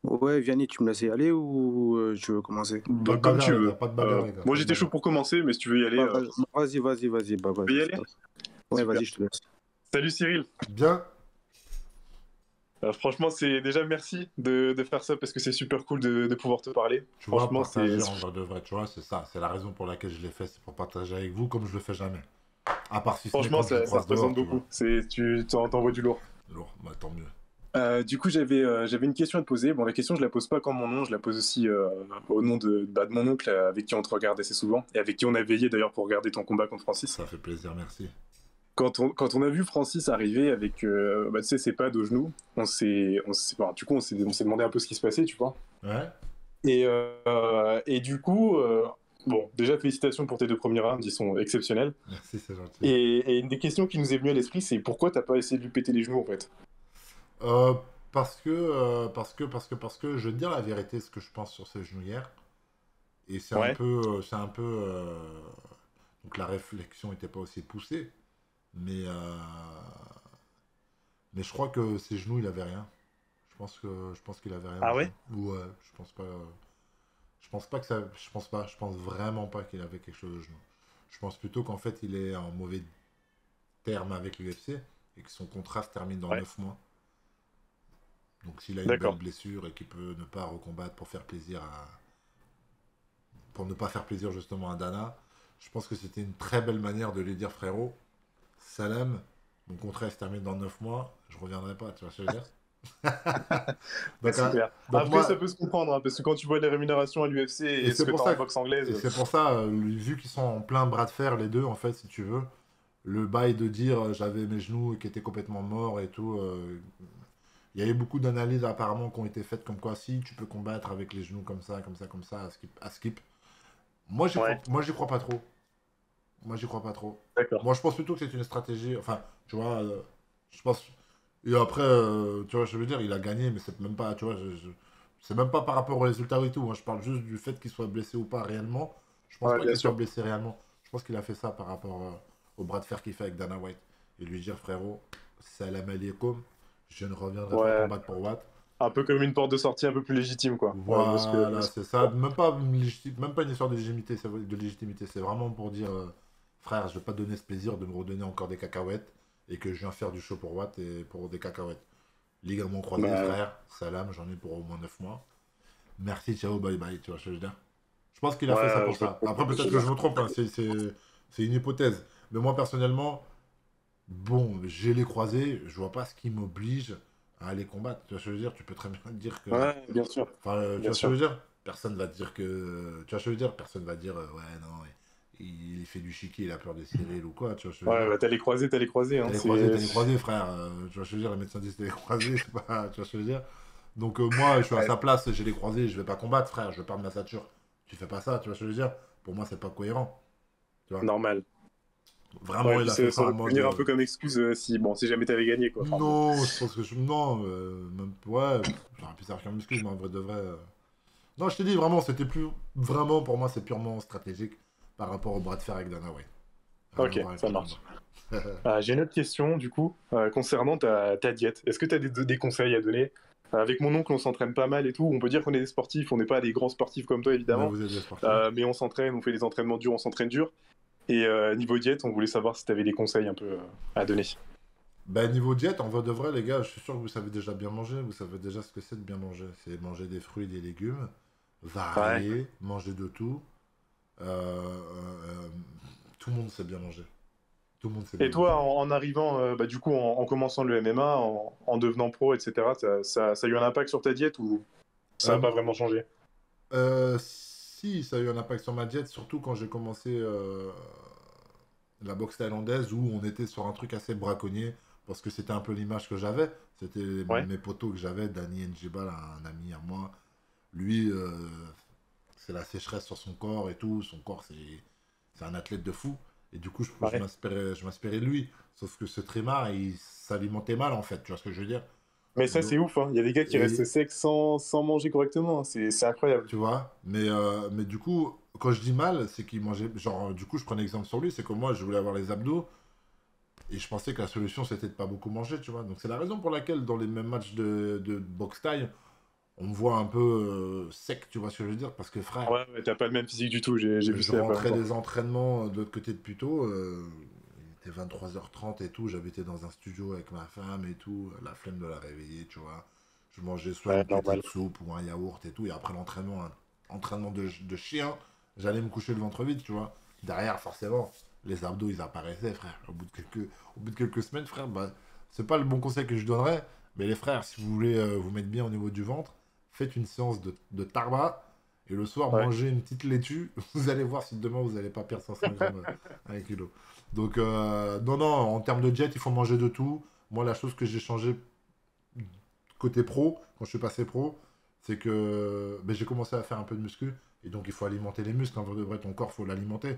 Ouais, Vianney, tu me laisses y aller ou je veux commencer? Pas de Comme tu bagarre, les veux. gars, pas de bagarre, les gars. Moi, j'étais chaud pour commencer, mais si tu veux y aller. Bah, vas-y, vas-y. Bah, Tu veux y vas-y. aller? Ouais, Super. vas-y, je te laisse. Salut Cyril. Bien. Franchement, c'est déjà merci de faire ça parce que c'est super cool de pouvoir te parler. Tu vois, Franchement, partager en vrai de vrai, tu vois, c'est ça. C'est la raison pour laquelle je l'ai fait, c'est pour partager avec vous comme je le fais jamais. À part si ce n'est franchement, quand je ça croise représente dehors, tu beaucoup. Tu t'envoies du lourd. vois. Lourd, bah tant mieux. Du coup, j'avais une question à te poser. Bon, la question, je la pose pas qu'en mon nom, je la pose aussi au nom de mon oncle avec qui on te regarde assez souvent et avec qui on a veillé d'ailleurs pour regarder ton combat contre Francis. Ça fait plaisir, merci. Quand on a vu Francis arriver avec tu sais, ses pads au genou, on s'est demandé un peu ce qui se passait, tu vois. Ouais. Et du coup, bon, déjà félicitations pour tes 2 premiers rounds, ils sont exceptionnels. Merci, c'est gentil. Et une des questions qui nous est venue à l'esprit, c'est pourquoi t'as pas essayé de lui péter les genoux en fait? Parce que je vais te dire la vérité, ce que je pense sur ces genouillères. Et c'est Ouais. un peu, donc la réflexion n'était pas aussi poussée, mais je crois que ses genoux, il avait rien. Je pense qu'il avait rien. Ah ouais? Ouais, je pense pas. Je pense pas que ça. Je pense vraiment pas qu'il avait quelque chose au genou. Je pense plutôt qu'en fait, il est en mauvais terme avec l'UFC et que son contrat se termine dans Ouais. 9 mois. Donc s'il a une D'accord. belle blessure et qu'il peut ne pas recombattre pour faire plaisir pour ne pas faire plaisir justement à Dana, je pense que c'était une très belle manière de lui dire frérot, salam, mon contrat se termine dans 9 mois, je reviendrai pas, tu vois ce que je veux dire? Donc, C'est clair. donc Après, moi- ça peut se comprendre, hein, parce que quand tu vois les rémunérations à l'UFC et Et ce c'est que pour t'as ça en boxe anglaise, Et c'est pour ça, vu qu'ils sont en plein bras de fer les deux, en fait, si tu veux, le bail de dire j'avais mes genoux qui étaient complètement morts et tout, il y a eu beaucoup d'analyses apparemment qui ont été faites comme quoi si tu peux combattre avec les genoux comme ça, à skip. Moi, Ouais. j'y crois pas trop. Moi, j'y crois pas trop. d'accord. Moi, je pense plutôt que c'est une stratégie. Enfin, tu vois, je pense. Et après, tu vois, je veux dire, il a gagné, mais c'est même pas, tu vois, c'est même pas par rapport au résultat et tout. Moi, je parle juste du fait qu'il soit blessé ou pas réellement. Je pense Ouais, pas bien qu'il soit sûr. blessé réellement. Je pense qu'il a fait ça par rapport au bras de fer qu'il fait avec Dana White. Et lui dire, frérot, salam alaikum, je ne reviendrai pas Ouais. combattre pour Watt. Un peu comme une porte de sortie un peu plus légitime, quoi. Ouais, parce que- Voilà, c'est ça. Même pas une histoire de légitimité, c'est vraiment pour dire, frère, je vais pas te donner ce plaisir de me redonner encore des cacahuètes et que je viens faire du show pour Watt et pour des cacahuètes. Ligament croisé, Bah, frère, salam, j'en ai pour au moins 9 mois. Merci, ciao, bye bye, tu vois ce que je veux dire. Je pense qu'il a Ouais, fait ça pour je ça. vois. Après, peut-être que je me trompe, hein, c'est une hypothèse. Mais moi, personnellement, bon, j'ai les croisés, je vois pas ce qui m'oblige à aller combattre. Tu vois ce que je veux dire? Tu peux très bien dire que. Ouais, bien sûr. Enfin, tu Bien vois ce que je veux dire? Personne va te dire que. Tu vois ce que je veux dire? Personne va dire, ouais, non, il fait du chiqui, il a peur des Cyril ou quoi. Tu vois ce que je veux Ouais, dire? bah, t'as les croisés. Hein. T'as les croisés, frère. Tu vois ce que je veux dire? Les médecins disent t'as les croisés, c'est pas. Tu vois ce que je veux dire? Donc, moi, je suis à sa place, j'ai les croisés, je vais pas combattre, frère, je vais perdre ma stature. Tu fais pas ça, tu vois ce que je veux dire? Pour moi, c'est pas cohérent. Tu vois? Normal. Vraiment, Ouais, il puis a fait ça ça en aurait pu mode. venir un peu comme excuse si jamais t'avais gagné, quoi. Enfin, bon. Non, je pense que non, même, ouais, j'aurais pu servir comme excuse, mais en vrai de vrai. Non, je t'ai dit vraiment, c'était plus vraiment pour moi, c'est purement stratégique par rapport au bras de fer avec Dana White. Rien Ok, à voir avec ça le marche. combat. J'ai une autre question, du coup, concernant ta diète. Est-ce que tu as des conseils à donner? Avec mon oncle, on s'entraîne pas mal et tout. On peut dire qu'on est des sportifs, on n'est pas des grands sportifs comme toi, Mais évidemment. vous êtes des sportifs. Mais on s'entraîne, on fait des entraînements durs, on s'entraîne dur. Et niveau diète, on voulait savoir si tu avais des conseils un peu à donner. Ben, niveau diète, en vrai de vrai, les gars, je suis sûr que vous savez déjà bien manger. Vous savez déjà ce que c'est de bien manger. C'est manger des fruits, des légumes, varier, manger de tout. Tout le monde sait bien manger. Tout le monde sait bien Et toi, manger. en arrivant, du coup, en commençant le MMA, en devenant pro, etc., ça a eu un impact sur ta diète ou ça n'a pas vraiment changé? Si, ça a eu un impact sur ma diète, surtout quand j'ai commencé la boxe thaïlandaise où on était sur un truc assez braconnier parce que c'était un peu l'image que j'avais. C'était Ouais. mes potos que j'avais, Danny Njibal, un ami à moi. Lui, c'est la sécheresse sur son corps et tout. Son corps, c'est un athlète de fou. Et du coup, Ouais. je m'inspirais de lui. Sauf que ce trémard, il s'alimentait mal en fait. Tu vois ce que je veux dire? Mais ça, c'est ouf, hein. Il y a des gars qui Et- restent secs sans manger correctement, hein. C'est incroyable. Tu vois, mais du coup, quand je dis mal, c'est qu'il mangeait. Genre, du coup, je prends un exemple sur lui, c'est que moi, je voulais avoir les abdos. Et je pensais que la solution, c'était de pas beaucoup manger, tu vois. Donc c'est la raison pour laquelle, dans les mêmes matchs de boxe taille, on me voit un peu sec, tu vois ce que je veux dire. Parce que frère, Ouais, mais t'as pas le même physique du tout, j'ai vu je ça il y a pas rentrais longtemps. des entraînements de l'autre côté de Puteaux. Il était 23h30 et tout. J'habitais dans un studio avec ma femme et tout. La flemme de la réveiller, tu vois. Je mangeais soit Ouais, une normal. petite soupe ou un yaourt et tout. Et après l'entraînement, un entraînement de chien, j'allais me coucher le ventre vide, tu vois. Derrière, forcément, les abdos, ils apparaissaient, frère. Au bout de quelques semaines, frère, bah, c'est pas le bon conseil que je donnerais. Mais les frères, si vous voulez vous mettre bien au niveau du ventre, faites une séance de tarba. Et le soir, Ouais. mangez une petite laitue. Vous allez voir si demain, vous n'allez pas perdre 500 grammes à 1 kilo. Donc, non, non, en termes de diète, il faut manger de tout. Moi, la chose que j'ai changé côté pro, quand je suis passé pro, c'est que ben, j'ai commencé à faire un peu de muscu. Et donc, il faut alimenter les muscles. En vrai de vrai, ton corps, il faut l'alimenter.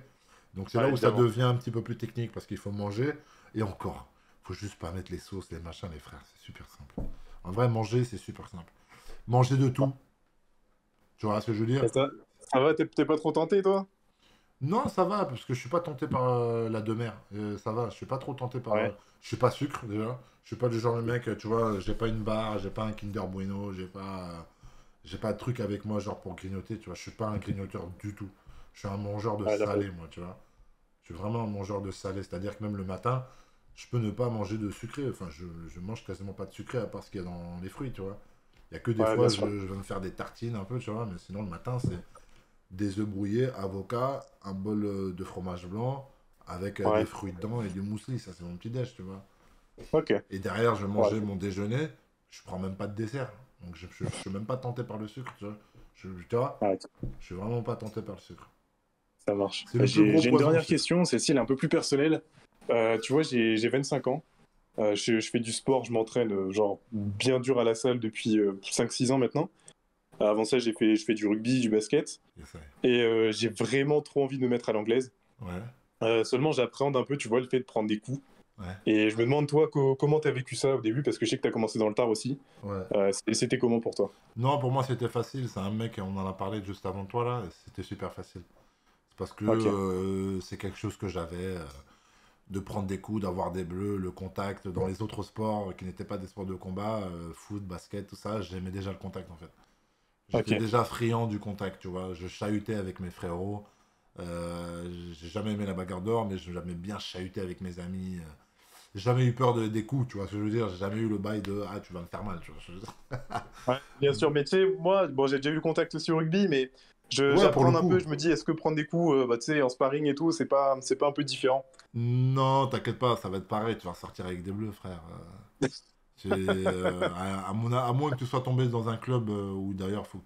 Donc, c'est Ouais, là où ça évidemment. devient un petit peu plus technique parce qu'il faut manger. Et encore, faut juste pas mettre les sauces, les machins, les frères. C'est super simple. En vrai, manger, c'est super simple. Manger de tout. Tu vois ce que je veux dire? Et ça va, t'es pas trop tenté, toi? Non, ça va, parce que je suis pas tenté par la demeure. Ça va, je suis pas trop tenté par. Ouais. Je suis pas sucre déjà. Je suis pas du genre de mec, tu vois, j'ai pas une barre, j'ai pas un Kinder Bueno, j'ai pas de truc avec moi genre pour grignoter, tu vois. Je suis pas un grignoteur du tout. Je suis un mangeur de Ouais, d'accord. salé, moi, tu vois. Je suis vraiment un mangeur de salé, c'est-à-dire que même le matin, je peux ne pas manger de sucré. Enfin, je mange quasiment pas de sucré à part ce qu'il y a dans les fruits, tu vois. Il y a que des Ouais, bien fois, sûr. je vais me faire des tartines un peu, tu vois, mais sinon le matin, c'est des œufs brouillés, avocat, un bol de fromage blanc avec des Ouais. fruits dedans et du muesli. Ça, c'est mon petit déj, tu vois. Ok. Et derrière, je vais Ouais. manger mon déjeuner. Je prends même pas de dessert. Donc, je suis même pas tenté par le sucre, tu vois. Tu vois, Ouais, je suis vraiment pas tenté par le sucre. ça marche. C'est le plus gros J'ai une poison, le dernière sucre. question, celle-ci elle est un peu plus personnelle. Tu vois, j'ai 25 ans. Je fais du sport, je m'entraîne genre bien dur à la salle depuis 5-6 ans maintenant. Avant ça, je fais du rugby, du basket. Yes, I. Et j'ai vraiment trop envie de me mettre à l'anglaise. Ouais, Seulement, j'appréhende un peu, tu vois, le fait de prendre des coups. ouais, Et je me demande, toi, comment t'as vécu ça au début, parce que je sais que t'as commencé dans le tard aussi. ouais. C'était comment pour toi? Non, pour moi, c'était facile. C'est un mec, on en a parlé juste avant toi, là. Et c'était super facile. C'est parce que Ok. c'est quelque chose que j'avais. De prendre des coups, d'avoir des bleus, le contact dans les autres sports qui n'étaient pas des sports de combat, foot, basket, tout ça, j'aimais déjà le contact en fait. J'étais Ok. déjà friand du contact, tu vois. Je chahutais avec mes frérots. J'ai jamais aimé la bagarre d'or, mais j'aimais bien chahuter avec mes amis. J'ai jamais eu peur des coups, tu vois ce que je veux dire. J'ai jamais eu le bail de ah, tu vas me faire mal, tu vois ce que je veux dire. Ouais, bien sûr, mais tu sais, moi, bon, j'ai déjà eu le contact aussi au rugby, mais Ouais, pour le j'appréhende un peu, coup. je me dis, est-ce que prendre des coups, bah, tu sais, en sparring et tout, c'est pas un peu différent? Non, t'inquiète pas, ça va être pareil. Tu vas ressortir avec des bleus, frère. À moins que tu sois tombé dans un club où d'ailleurs faut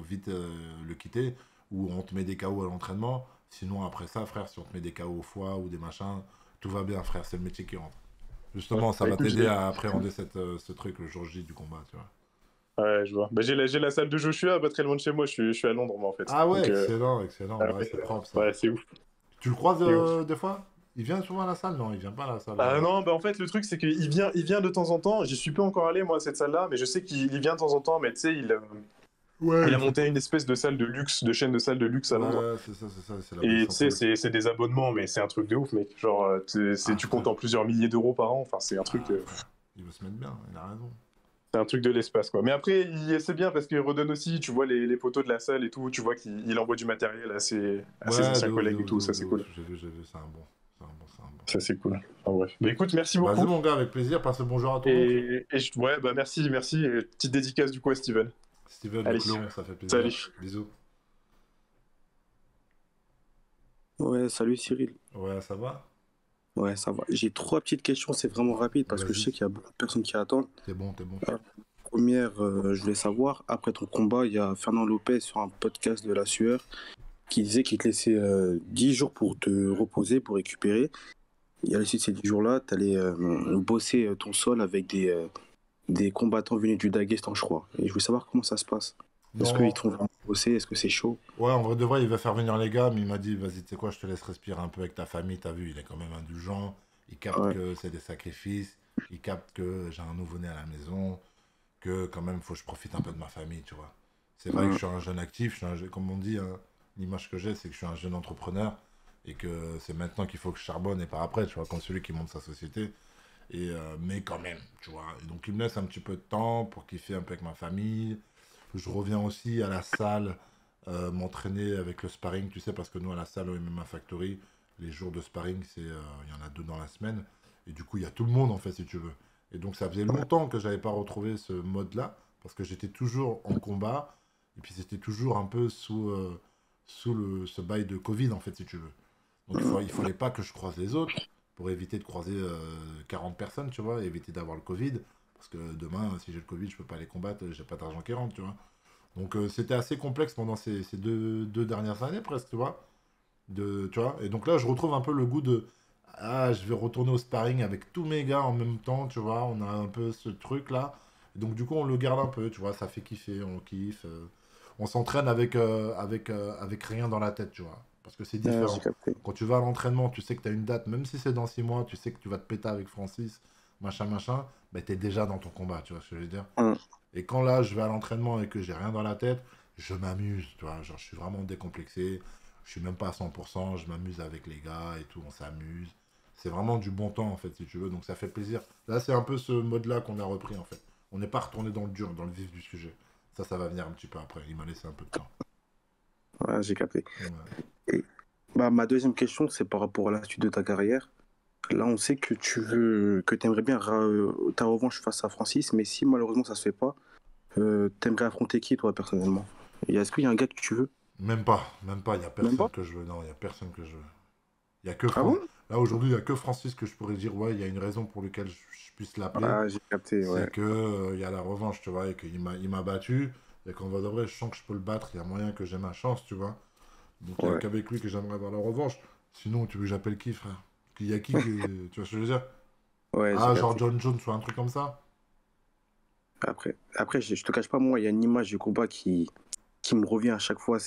vite le quitter, où on te met des KO à l'entraînement. Sinon, après ça, frère, si on te met des KO au foie ou des machins, tout va bien, frère. C'est le métier qui rentre. Ouais. Justement, ça Bah va écoute, t'aider à appréhender ce truc le jour J du combat, tu vois. ouais, je vois. Bah, j'ai la salle de Joshua, pas très loin de chez moi, je suis à Londres, moi, en fait. Ah ouais, Donc, excellent, excellent. Ouais, ouais, c'est propre ça. ouais, c'est ouf. Tu le croises C'est ouf. des fois? Il vient souvent à la salle? Non, il vient pas à la salle. Non, bah en fait, le truc, c'est il vient de temps en temps. J'y suis pas encore allé, moi, à cette salle-là, mais je sais qu'il y vient de temps en temps, mais tu sais, Ouais, il il a fait. monté une espèce de salle de luxe, de chaîne de salles de luxe à Londres. Ouais, c'est ça, c'est la Et Bliss tu sais, Central. c'est des abonnements, mais c'est un truc de ouf, mec. Genre, Ah, tu comptes frère. en plusieurs milliers d'euros par an. Enfin, c'est un truc, Ah, frère. Il veut se mettre bien, il a raison. c'est un truc de l'espace, quoi. Mais après, c'est bien parce qu'il redonne aussi, tu vois, les photos de la salle et tout. Tu vois qu'il envoie du matériel à ses Ouais, anciens collègues et tout. de Ça, ouf, de c'est ouf. cool. J'ai vu, c'est un bon. C'est un bon, c'est un bon. Ça, c'est cool. Enfin, bref. Bah écoute, merci Vas-y, beaucoup. mon gars, avec plaisir. Passe le bonjour à ton oncle. Ouais, bah merci, merci. Et petite dédicace du coup à Steven. Steven, le Allez, clone, ça fait plaisir. salut. Bisous. Ouais, salut Cyril. Ouais, ça va? Ouais, ça va. J'ai trois petites questions, c'est vraiment rapide parce que je sais Vas-y. qu'il y a beaucoup de personnes qui attendent. T'es bon, t'es bon. Première, je voulais savoir, après ton combat, il y a Fernand Lopez sur un podcast de La Sueur qui disait qu'il te laissait 10 jours pour te reposer, pour récupérer. Et à l'issue de ces 10 jours-là, tu allais bosser ton sol avec des combattants venus du Daghestan, je crois. Et je voulais savoir comment ça se passe. Est-ce qu'ils Non. te font vraiment bosser? Est-ce que c'est chaud? Ouais, en vrai de vrai, il va faire venir les gars, mais il m'a dit, vas-y, tu sais quoi, je te laisse respirer un peu avec ta famille, t'as vu, il est quand même indulgent, il capte Ouais. que c'est des sacrifices, il capte que j'ai un nouveau-né à la maison, que quand même, faut que je profite un peu de ma famille, tu vois. C'est vrai que je suis un jeune actif, comme on dit, hein, l'image que j'ai, c'est que je suis un jeune entrepreneur, et que c'est maintenant qu'il faut que je charbonne et pas après, tu vois, comme celui qui monte sa société. Mais quand même, tu vois. Et donc, il me laisse un petit peu de temps pour kiffer un peu avec ma famille. Je reviens aussi à la salle m'entraîner avec le sparring, tu sais, parce que nous, à la salle au MMA Factory, les jours de sparring, il y en a 2 dans la semaine. Et du coup, il y a tout le monde, en fait, si tu veux. Et donc, ça faisait longtemps que j'avais pas retrouvé ce mode-là, parce que j'étais toujours en combat, et puis c'était toujours un peu sous ce bail de Covid, en fait, si tu veux. Donc, il fallait pas que je croise les autres, pour éviter de croiser 40 personnes, tu vois, et éviter d'avoir le Covid. Parce que demain, si j'ai le Covid, je peux pas les combattre, j'ai pas d'argent qui rentre, tu vois. Donc c'était assez complexe pendant ces deux dernières années presque, tu vois. Tu vois. Et donc là, je retrouve un peu le goût de... Ah, je vais retourner au sparring avec tous mes gars en même temps, tu vois. On a un peu ce truc-là. Et donc du coup, on le garde un peu, tu vois. Ça fait kiffer, on kiffe. On s'entraîne avec rien dans la tête, tu vois. Parce que c'est différent. Quand tu vas à l'entraînement, tu sais que tu as une date, même si c'est dans 6 mois, tu sais que tu vas te péter avec Francis, machin, machin, bah, tu es déjà dans ton combat, tu vois ce que je veux dire. Et quand là, je vais à l'entraînement et que j'ai rien dans la tête, je m'amuse, tu vois. Genre, je suis vraiment décomplexé. Je suis même pas à 100%, je m'amuse avec les gars et tout, on s'amuse. C'est vraiment du bon temps, en fait, si tu veux. Donc, ça fait plaisir. Là, c'est un peu ce mode-là qu'on a repris, en fait. On n'est pas retourné dans le dur, dans le vif du sujet. Ça va venir un petit peu après. Il m'a laissé un peu de temps. Ouais, j'ai capté. Ouais. Et, bah, ma deuxième question, c'est par rapport à la suite de ta carrière. Là, on sait que tu aimerais bien ta revanche face à Francis, mais si malheureusement ça se fait pas, t'aimerais affronter qui, toi, personnellement? Et est-ce qu'il y a un gars que tu veux? Même pas. Il n'y a Même personne pas? que je veux. Non, il n'y a personne que je veux. Il y a que Ah bon? Là, aujourd'hui, il n'y a que Francis que je pourrais dire, ouais, il y a une raison pour laquelle je puisse l'appeler. Ah, j'ai capté, ouais. C'est que il y a la revanche, tu vois, et il m'a battu. Et qu'en vrai de vrai, je sens que je peux le battre. Il y a moyen que j'ai ma chance, tu vois. Donc, il n'y a Ouais. qu'avec lui que j'aimerais avoir la revanche. Sinon, tu veux que j'appelle qui, frère? Il y a qui que... Tu vois ce que je veux dire? Ouais, j'ai Ah, genre capté. John Jones ou un truc comme ça? Après, je te cache pas, moi, il y a une image du combat qui me revient à chaque fois.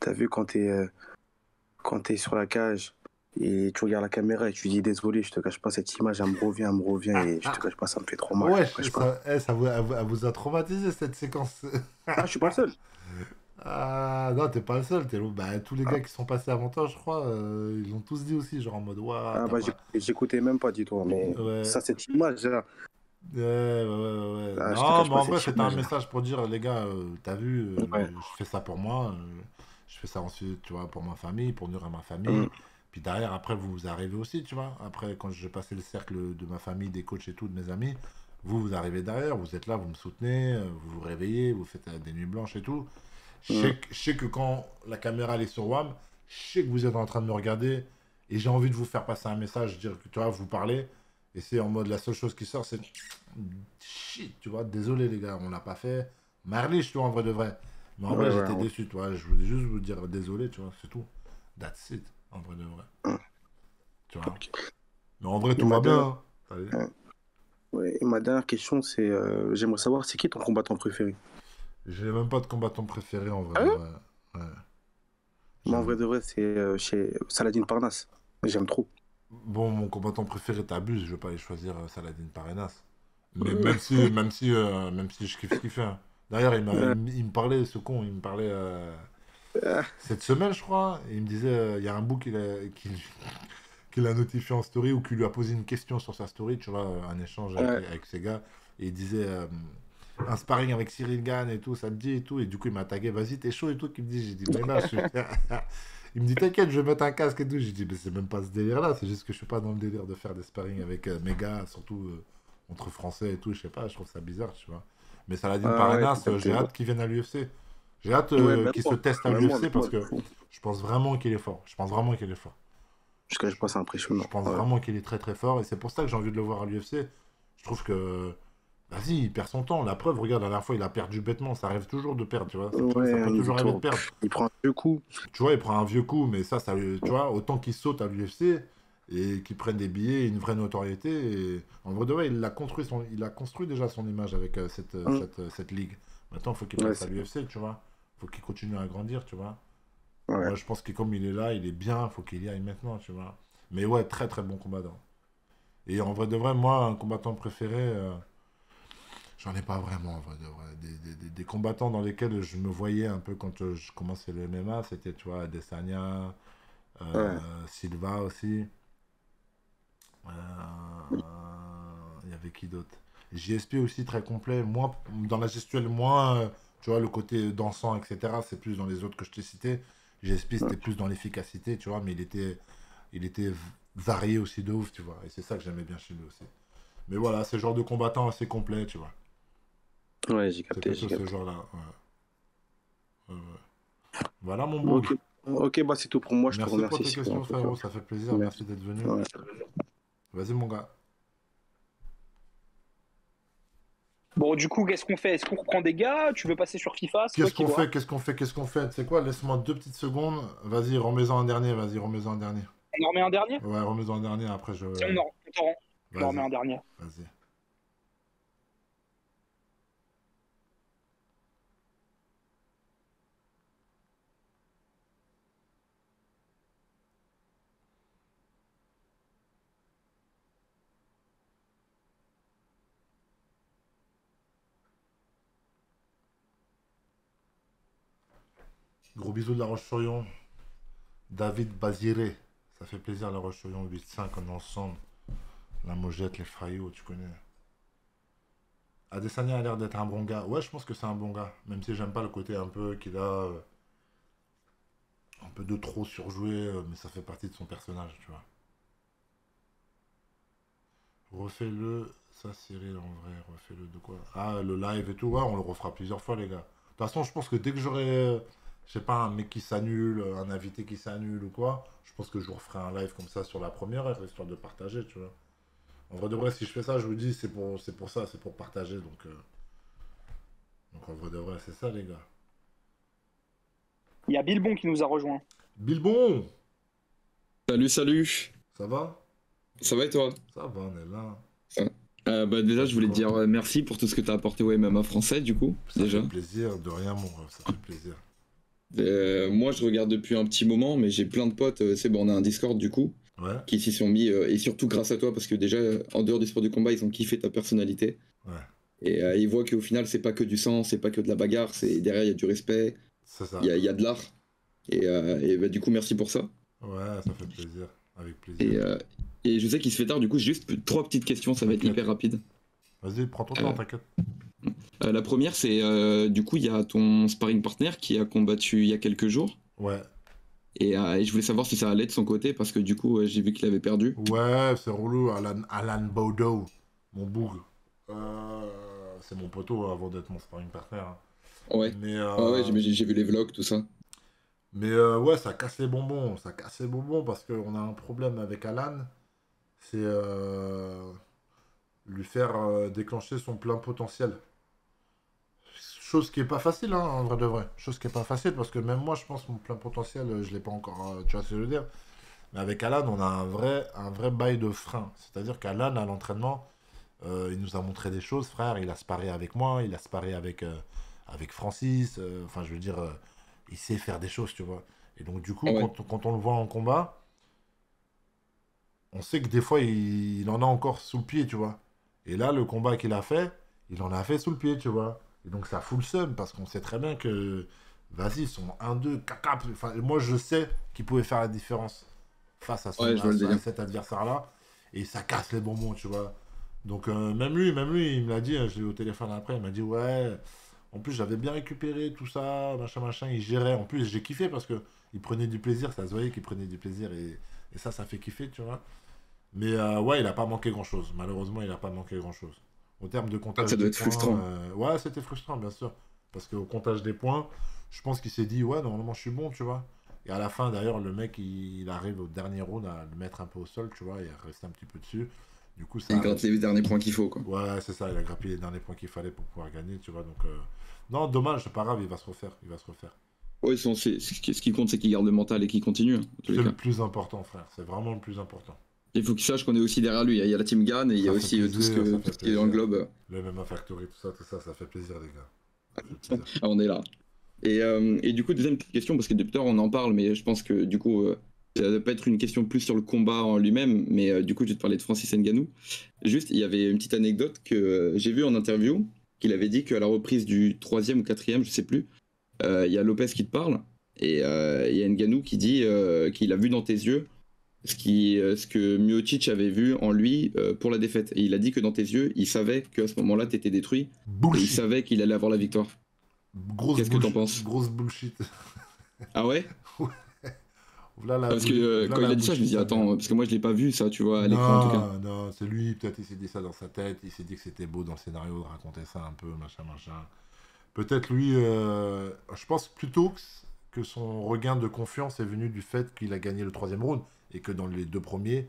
T'as vu quand t'es sur la cage et tu regardes la caméra et tu dis désolé, je te cache pas, cette image, elle me revient et je te cache pas, ça me fait trop mal. Ouais, Je te cache pas. elle vous a traumatisé cette séquence. Ah, je suis pas le seul. Ah, non, t'es pas le seul. Bah, tous les gars qui sont passés avant toi, je crois, ils l'ont tous dit aussi, genre en mode, waouh, Ah, t'as bah, pas. j'écoutais même pas, dis-toi, mais Ouais, ça, cette image-là, ouais. ah, je te Non, cache mais pas, en vrai, cette c'était un image-là. message pour dire, les gars, t'as vu, Ouais. je fais ça pour moi, je fais ça ensuite, tu vois, pour ma famille, pour nourrir ma famille. Mm. Puis derrière, après, vous arrivez aussi, tu vois. Après, quand j'ai passé le cercle de ma famille, des coachs et tout, de mes amis, vous arrivez derrière, vous êtes là, vous me soutenez, vous vous réveillez, vous faites des nuits blanches et tout. Mm. Je sais que quand la caméra elle est sur WAM, je sais que vous êtes en train de me regarder et j'ai envie de vous faire passer un message, dire que tu vois, vous parlez. Et c'est en mode la seule chose qui sort, c'est shit, tu vois, désolé les gars, on l'a pas fait. Marliche, tu vois, en vrai de vrai. Mais en vrai, Ouais, j'étais ouais. déçu, tu vois. Je voulais juste vous dire désolé, tu vois, c'est tout. That's it, en vrai de vrai. Mm. Tu vois. Ok. Mais en vrai, Et tout va bien. Hein. Allez. ouais, et ma dernière question, c'est j'aimerais savoir, c'est qui ton combattant préféré? J'ai même pas de combattant préféré, en vrai Ah de ouais? vrai. Ouais. Moi, en J'aime. vrai de vrai, c'est chez Saladin Parnasse. J'aime trop. Bon, mon combattant préféré, t'abuses, je vais pas aller choisir Saladin Parenas. Mais Euh, même si je kiffe ce qu'il fait. Hein. D'ailleurs, il me parlait, ce con, il me parlait ah, cette semaine, je crois. Et il me disait, il y a un bout qu'il a notifié en story ou qui lui a posé une question sur sa story, tu vois, un échange ouais. avec ses gars. Et il disait, un sparring avec Cyril Gann et tout, ça te dit et tout. Et du coup, il m'a tagué, vas-y, t'es chaud et tout. Qu'il me dit, j'ai dit, mais là, je suis. Il me dit, t'inquiète, je vais mettre un casque et tout. J'ai dit, mais c'est même pas ce délire-là, c'est juste que je suis pas dans le délire de faire des sparring avec mes gars, surtout entre Français et tout, je sais pas, je trouve ça bizarre, tu vois. Mais Saladin Ah ouais, Parenas, j'ai capté. j'ai hâte qu'il vienne à l'UFC. J'ai hâte Ouais, même qu'il se moi. teste à Même moi, l'UFC même moi, parce de que fou. je pense vraiment qu'il est fort. Je pense vraiment qu'il est fort. Je te cache pas, c'est Je impressionnant. pense Ouais. vraiment qu'il est très très fort et c'est pour ça que j'ai envie de le voir à l'UFC. Je trouve que, vas-y, il perd son temps. La preuve, regarde, la dernière fois, il a perdu bêtement. Ça arrive toujours de perdre, tu vois. Ça Ouais, peut une toujours arriver de victoire. perdre. Il prend un deux coups. Tu vois, il prend un vieux coup, mais tu vois, autant qu'il saute à l'UFC et qu'il prenne des billets, une vraie notoriété. Et en vrai de vrai, il a construit déjà son image avec Hum. cette ligue. Maintenant, il faut qu'il Ouais, passe à l'UFC, tu vois. Il faut qu'il continue à grandir, tu vois. ouais. Moi, je pense que comme il est là, il est bien, il faut qu'il y aille maintenant, tu vois. Mais ouais, très très bon combattant. Et en vrai de vrai, moi, un combattant préféré, j'en ai pas vraiment, en vrai de vrai. Des combattants dans lesquels je me voyais un peu quand je commençais le MMA, c'était, tu vois, Adesanya, Silva aussi. Il y avait qui d'autre? JSP aussi très complet. Moi, dans la gestuelle, moins, tu vois, le côté dansant, etc. C'est plus dans les autres que je t'ai cités. JSP, c'était plus dans l'efficacité, tu vois, mais il était varié aussi de ouf, tu vois. Et c'est ça que j'aimais bien chez lui aussi. Mais voilà, c'est le genre de combattant assez complet, tu vois. Ouais, j'ai C'est capté. plutôt ce genre-là. Ouais. Voilà mon beau. Ok, bah c'est tout pour moi. Je te Merci pour remercie. tes questions, frérot. Ça fait plaisir. Merci d'être venu. Ouais. Vas-y, mon gars. Bon, du coup, qu'est-ce qu'on fait? Est-ce qu'on reprend des gars? Tu veux passer sur FIFA? Qu'est-ce qu'on fait? Tu sais quoi? Laisse-moi 2 petites secondes. Vas-y, remets-en un dernier. On en remet un dernier? Ouais, remets-en un dernier. Après, je. On en remet un dernier. Vas-y. Gros bisous de La Roche-sur-Yon. David Baziré. Ça fait plaisir, La Roche-sur-Yon 8-5, on est ensemble. La Mojette, les Frayos, tu connais. Adesanya a l'air d'être un bon gars. Ouais, je pense que c'est un bon gars. Même si j'aime pas le côté un peu qu'il a un peu de trop surjoué, mais ça fait partie de son personnage, tu vois. Refais-le. Ça, Cyril, en vrai, refais-le de quoi? Ah, le live et tout, ouais, on le refera plusieurs fois, les gars. De toute façon, je pense que dès que j'aurai, je sais pas, un mec qui s'annule, un invité qui s'annule ou quoi, je pense que je vous referai un live comme ça sur la première heure, histoire de partager, tu vois. En vrai de vrai, si je fais ça, je vous dis, c'est pour ça, c'est pour partager, donc en vrai de vrai, c'est ça, les gars. Il y a Bilbon qui nous a rejoint. Bilbon! Salut. Ça va? Ça va et toi? Ça va, on est là. Bah déjà, je voulais te dire merci pour tout ce que tu as apporté au MMA français, du coup. Ça déjà. fait plaisir, de rien, mon ref, ça fait plaisir. Moi, je regarde depuis un petit moment, mais j'ai plein de potes. C'est bon, on a un Discord, du coup, qui s'y sont mis, et surtout grâce à toi, parce que déjà, en dehors du sport du combat, ils ont kiffé ta personnalité. Ouais. Et ils voient qu'au final, c'est pas que du sang, c'est pas que de la bagarre, c'est derrière, il y a du respect, il y a de l'art. Et bah, du coup, merci pour ça. Ouais, ça fait plaisir, avec plaisir. Et je sais qu'il se fait tard, du coup, juste 3 petites questions, ça va être hyper rapide. Vas-y, prends ton temps, t'inquiète. La première, c'est du coup, il y a ton sparring partner qui a combattu il y a quelques jours. Ouais. Et je voulais savoir si ça allait de son côté, parce que du coup, j'ai vu qu'il avait perdu. Ouais, c'est relou, Alan Bodo, mon bourg. C'est mon poteau avant d'être mon sparring partner. Hein. Ouais. Mais, ouais, j'ai vu les vlogs, tout ça. Mais ouais, ça casse les bonbons. Ça casse les bonbons parce qu'on a un problème avec Alan. C'est lui faire déclencher son plein potentiel. Chose qui est pas facile, hein, en vrai de vrai. Chose qui est pas facile parce que même moi, je pense que mon plein potentiel, je l'ai pas encore. Tu vois ce que je veux dire? Mais avec Alan, on a un vrai bail de frein. C'est-à-dire qu'Alan, à l'entraînement, il nous a montré des choses, frère. Il a sparé avec moi, il a sparé avec Francis. Enfin, je veux dire, il sait faire des choses, tu vois. Et donc, du coup, quand on le voit en combat, on sait que des fois, il en a encore sous le pied, tu vois. Et là, le combat qu'il a fait, il en a fait sous le pied, tu vois. Et donc, ça fout le seum parce qu'on sait très bien que, vas-y, ils sont 1-2, caca. Enfin, moi, je sais qu'il pouvait faire la différence face à, à cet adversaire-là. Et ça casse les bonbons, tu vois. Donc, même lui, il me l'a dit, je l'ai eu au téléphone après, il m'a dit, ouais, en plus, j'avais bien récupéré tout ça, machin, il gérait. En plus, j'ai kiffé parce qu'il prenait du plaisir, ça se voyait qu'il prenait du plaisir et ça fait kiffer, tu vois. Mais ouais, il a pas manqué grand-chose. Malheureusement, il a pas manqué grand-chose. Au terme de comptage ça doit être points, frustrant. Ouais, c'était frustrant, bien sûr. Parce qu'au comptage des points, je pense qu'il s'est dit, ouais, normalement, je suis bon, tu vois. Et à la fin, d'ailleurs, le mec, il arrive au dernier round à le mettre un peu au sol, tu vois, et à rester un petit peu dessus. Du coup, ça il gratte les derniers points qu'il faut, quoi. Ouais, c'est ça, il a grappillé les derniers points qu'il fallait pour pouvoir gagner, tu vois. Donc, non, dommage, c'est pas grave, il va se refaire. Ouais, ce qui compte, c'est qu'il garde le mental et qu'il continue. C'est le plus important, frère. C'est vraiment le plus important. Il faut qu'il sache qu'on est aussi derrière lui. Il y a la team Gann et il y a aussi tout ce qui englobe. Le MMA Factory, tout ça fait plaisir, les gars. Ah, on est là. Et du coup, deuxième petite question, parce que depuis tout à l'heure, on en parle, mais je pense que du coup, ça ne va pas être une question plus sur le combat en lui-même, mais du coup, je vais te parler de Francis Ngannou. Juste, il y avait une petite anecdote que j'ai vue en interview, qu'il avait dit qu'à la reprise du 3e ou 4e, je sais plus, il y a Lopez qui te parle, Et il y a Ngannou qui dit qu'il a vu dans tes yeux ce que Miocic avait vu en lui pour la défaite. Et il a dit que dans tes yeux, il savait qu'à ce moment-là, t'étais détruit. Et il savait qu'il allait avoir la victoire. Qu'est-ce que t'en penses? Grosse bullshit. Ah ouais? Là, parce que quand il a dit ça, je me dis attends, parce que moi je l'ai pas vu ça, tu vois, à l'écran en tout cas. Non, c'est lui, peut-être il s'est dit ça dans sa tête, il s'est dit que c'était beau dans le scénario de raconter ça un peu, machin. Peut-être lui, je pense plutôt que son regain de confiance est venu du fait qu'il a gagné le 3e round et que dans les 2 premiers,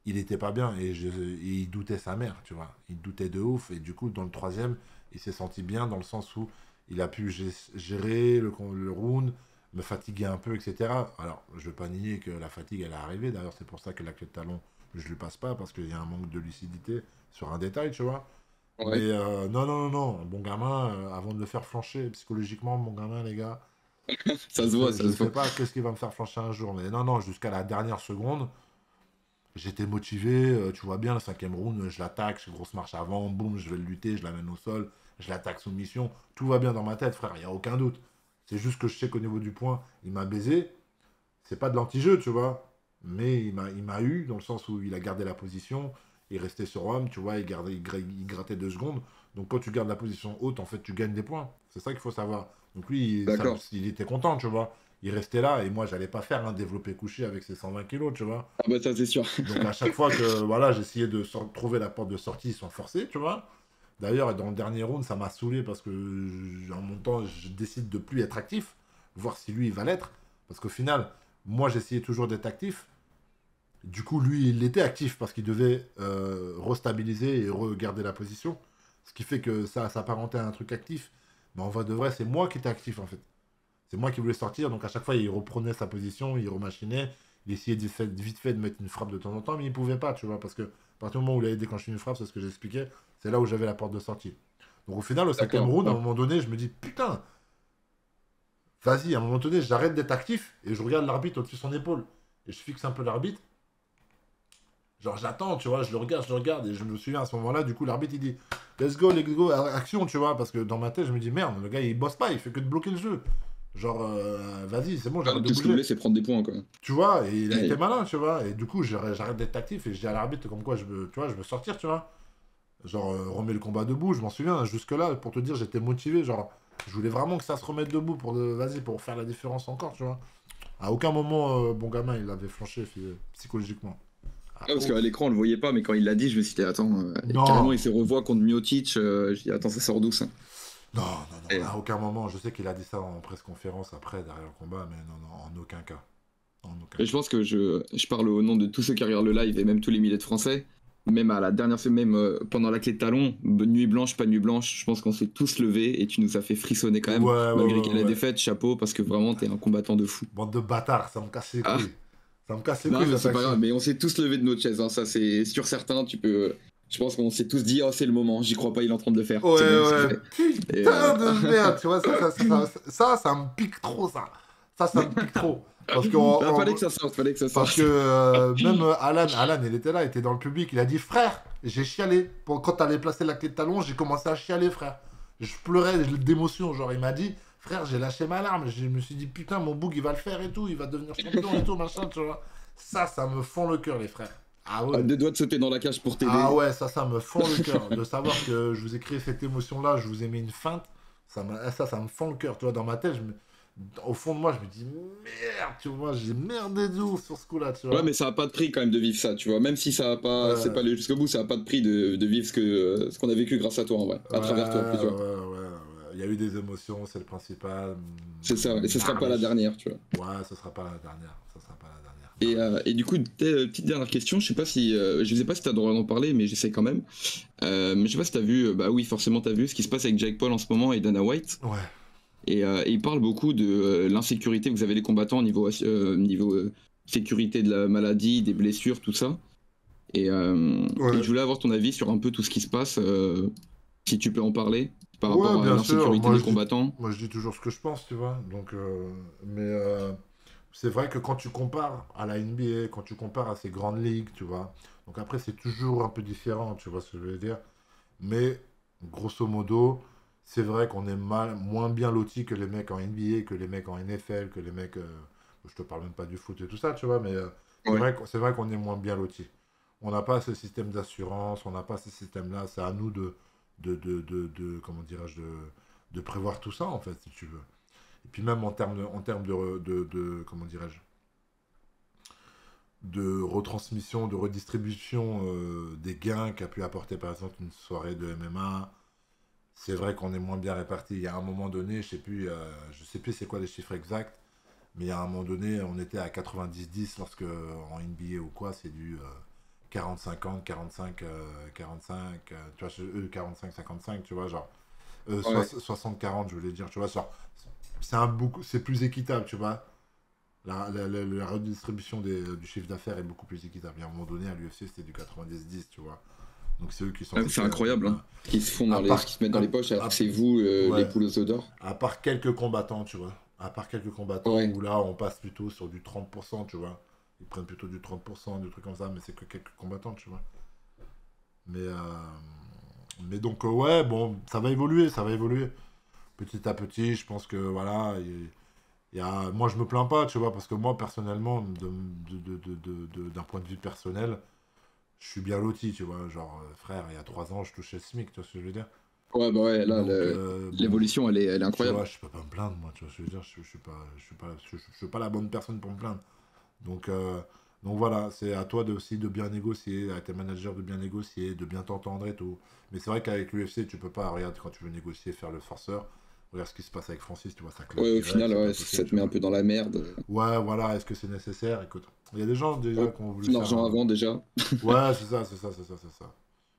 il était pas bien et il doutait sa mère, tu vois. Il doutait de ouf et du coup, dans le 3e, il s'est senti bien dans le sens où il a pu gérer le round, me fatiguer un peu, etc. Alors, je ne veux pas nier que la fatigue, elle est arrivée. D'ailleurs, c'est pour ça que la clé de talon, je ne lui passe pas, parce qu'il y a un manque de lucidité sur un détail, tu vois. Ouais. Mais non. Bon gamin, avant de le faire flancher psychologiquement, mon gamin, les gars, ça se voit, ça se voit. Je ne sais pas qu'est-ce qui va me faire flancher un jour. Mais non, jusqu'à la dernière seconde, j'étais motivé. Tu vois bien, le 5e round, je l'attaque, je fais grosse marche avant, boum, je vais le lutter, je l'amène au sol, je l'attaque sous mission. Tout va bien dans ma tête, frère, il n'y a aucun doute. C'est juste que je sais qu'au niveau du point, il m'a baisé. C'est pas de l'anti-jeu, tu vois. Mais il m'a eu, dans le sens où il a gardé la position. Il restait sur homme, tu vois. Il grattait 2 secondes. Donc quand tu gardes la position haute, en fait, tu gagnes des points. C'est ça qu'il faut savoir. Donc lui, il était content, tu vois. Il restait là. Et moi, j'allais pas faire un développé couché avec ses 120 kilos, tu vois. Ah bah ça, c'est sûr. Donc à chaque fois que voilà, j'essayais de trouver la porte de sortie sans forcer, tu vois. D'ailleurs, dans le dernier round, ça m'a saoulé parce que, en montant, je décide de plus être actif, voir si lui, il va l'être. Parce qu'au final, moi, j'essayais toujours d'être actif. Du coup, lui, il était actif parce qu'il devait restabiliser et regarder la position. Ce qui fait que ça s'apparentait à un truc actif. Mais en vrai de vrai, c'est moi qui étais actif, en fait. C'est moi qui voulais sortir. Donc, à chaque fois, il reprenait sa position, il remachinait. Il essayait vite fait de mettre une frappe de temps en temps, mais il ne pouvait pas, tu vois. Parce que à partir du moment où il avait déclenché une frappe, c'est ce que j'expliquais, c'est là où j'avais la porte de sortie. Donc au final, au 5e round, à un moment donné, je me dis, putain, vas-y, à un moment donné, j'arrête d'être actif et je regarde l'arbitre au-dessus de son épaule. Et je fixe un peu l'arbitre. Genre, j'attends, tu vois, je le regarde et je me souviens à ce moment-là, du coup, l'arbitre, il dit, let's go, action, tu vois, parce que dans ma tête, je me dis, merde, le gars, il bosse pas, il fait que de bloquer le jeu. Genre, vas-y, c'est bon, j'arrête de bouger. Tout ce qu'il voulait, c'est prendre des points, quoi. Tu vois, et il a été malin, tu vois. Et du coup, j'arrête d'être actif et je dis à l'arbitre comme quoi je veux sortir, tu vois. Genre, remets le combat debout, je m'en souviens. Jusque-là, pour te dire, j'étais motivé. Genre, je voulais vraiment que ça se remette debout pour faire la différence encore, tu vois. À aucun moment, bon gamin, il avait flanché psychologiquement. Parce qu'à l'écran, on le voyait pas, mais quand il l'a dit, je me suis dit, attends, carrément, il se revoit contre Miocic. Je dis, attends, ça sort d'où ça? Non, à aucun moment. Je sais qu'il a dit ça en presse-conférence après, derrière le combat, mais non, en aucun cas. Et je pense que je parle au nom de tous ceux qui regardent le live et même tous les milliers de Français. Même à la dernière semaine, même pendant la clé de talon, nuit blanche, pas nuit blanche, je pense qu'on s'est tous levés et tu nous as fait frissonner quand même. Malgré qu'il y ait la défaite, chapeau, parce que vraiment, t'es un combattant de fou. Bande de bâtards, ça me casse les couilles. Ça me casse les couilles. Non, c'est pas grave, mais on s'est tous levés de notre chaise, hein. Ça c'est sûr certain, tu peux... Je pense qu'on s'est tous dit, oh, c'est le moment, j'y crois pas, il est en train de le faire. Ouais, putain de merde, tu vois, ça me pique trop, ça. Ça me pique trop. Parce que fallait que ça sorte. Parce que même Alan, il était là, il était dans le public, il a dit, frère, j'ai chialé. Quand t'avais placé la clé de talon, j'ai commencé à chialer, frère. Je pleurais d'émotion, genre, il m'a dit, frère, j'ai lâché ma larme. Je me suis dit, putain, mon boug, il va le faire et tout, il va devenir champion et tout, machin, tu vois. Ça me fend le cœur, les frères. Ah ouais. Deux doigts de sauter dans la cage pour t'aider. Ah ouais, ça me fend le cœur. De savoir que je vous ai créé cette émotion-là, je vous ai mis une feinte, ça me fend le cœur. Tu vois, dans ma tête, au fond de moi, je me dis, merde, tu vois, j'ai merdé de ouf sur ce coup-là, tu vois. Ouais, mais ça a pas de prix quand même de vivre ça, tu vois. Même si ça a pas, c'est pas allé jusqu'au bout, ça a pas de prix de vivre ce qu'on a vécu grâce à toi, en vrai. À travers toi, tu vois. Ouais. Il y a eu des émotions, c'est le principal. C'est ça, et ce sera pas la dernière, tu vois. Ouais, ce sera pas la dernière. Et du coup, petite dernière question, je sais pas si t'as le droit d'en parler, mais j'essaie quand même. Je sais pas si t'as vu, bah oui, forcément t'as vu ce qui se passe avec Jake Paul en ce moment et Dana White. Ouais. Et il parle beaucoup de l'insécurité que vous avez les combattants au niveau sécurité de la maladie, des blessures, tout ça. Et je voulais avoir ton avis sur un peu tout ce qui se passe, si tu peux en parler, par rapport à l'insécurité des combattants. Moi je dis toujours ce que je pense, tu vois. Donc, c'est vrai que quand tu compares à la NBA, quand tu compares à ces grandes ligues, tu vois, donc après c'est toujours un peu différent, tu vois ce que je veux dire. Mais grosso modo, c'est vrai qu'on est moins bien lotis que les mecs en NBA, que les mecs en NFL, que les mecs... je te parle même pas du foot et tout ça, tu vois, mais c'est vrai qu'on est moins bien lotis. On n'a pas ce système d'assurance, on n'a pas ce système-là. C'est à nous comment dirais-je, de prévoir tout ça, en fait, si tu veux. Et puis même en termes de comment dirais-je, de retransmission, de redistribution des gains qu'a pu apporter, par exemple, une soirée de MMA, c'est vrai qu'on est moins bien répartis. Il y a un moment donné, je sais plus c'est quoi les chiffres exacts, mais il y a un moment donné, on était à 90-10 lorsque en NBA ou quoi, c'est du 40-50, 45, 45, tu vois, 45-55, tu vois, genre 60-40, je voulais dire, tu vois, genre, c'est plus équitable, tu vois. La redistribution du chiffre d'affaires est beaucoup plus équitable. Il y a un moment donné, à l'UFC, c'était du 90-10, tu vois. Donc c'est eux qui sont... c'est incroyable, hein. Qui se mettent dans les poches, alors c'est vous, les poules aux œufs d'or. À part quelques combattants, tu vois. À part quelques combattants où là, on passe plutôt sur du 30%, tu vois. Ils prennent plutôt du 30%, des trucs comme ça, mais c'est que quelques combattants, tu vois. Mais donc, ouais, bon, ça va évoluer. Petit à petit, je pense que, voilà, moi, je me plains pas, tu vois, parce que moi, personnellement, d'un point de vue personnel, je suis bien loti, tu vois. Genre, frère, il y a 3 ans, je touchais le SMIC, tu vois ce que je veux dire. Ouais, bah ouais, là, l'évolution, elle est incroyable. Tu vois, je peux pas me plaindre, moi, tu vois ce que je veux dire. Je suis pas la bonne personne pour me plaindre. Donc voilà, c'est à toi aussi de bien négocier, à tes managers de bien négocier, de bien t'entendre et tout. Mais c'est vrai qu'avec l'UFC, tu peux pas, regarde, quand tu veux négocier, faire le forceur. Regarde ce qui se passe avec Francis, tu vois, ça claque. Ouais, au final, ça te met un peu dans la merde. Ouais, voilà, est-ce que c'est nécessaire? Écoute, il y a des gens déjà qui ont voulu l'argent avant, déjà. Ouais, c'est ça.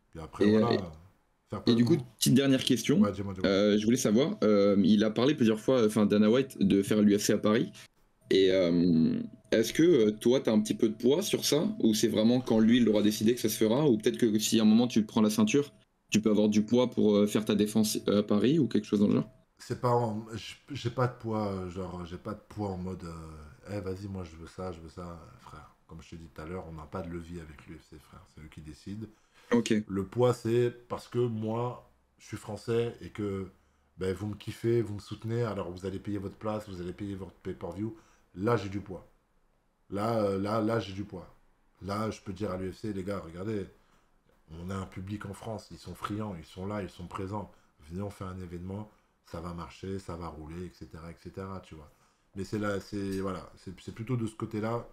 Puis après, voilà. Et du coup, petite dernière question. Ouais, dis-moi. Je voulais savoir, il a parlé plusieurs fois, Dana White, de faire l'UFC à Paris. Et est-ce que toi, tu as un petit peu de poids sur ça? Ou c'est vraiment quand lui, il aura décidé que ça se fera? Ou peut-être que si à un moment tu prends la ceinture, tu peux avoir du poids pour faire ta défense à Paris ou quelque chose dans le genre? C'est pas... J'ai pas de poids, j'ai pas de poids en mode... vas-y, moi je veux ça, frère. Comme je te dis tout à l'heure, on n'a pas de levier avec l'UFC, frère. C'est eux qui décident. Ok. Le poids, c'est parce que moi, je suis français et que vous me kiffez, vous me soutenez, alors vous allez payer votre place, vous allez payer votre pay-per-view. Là, j'ai du poids. Là, j'ai du poids. Là, je peux dire à l'UFC, les gars, regardez, on a un public en France, ils sont friands, ils sont là, ils sont présents. Venez, on fait un événement, ça va marcher, ça va rouler, etc., tu vois. Mais c'est plutôt de ce côté-là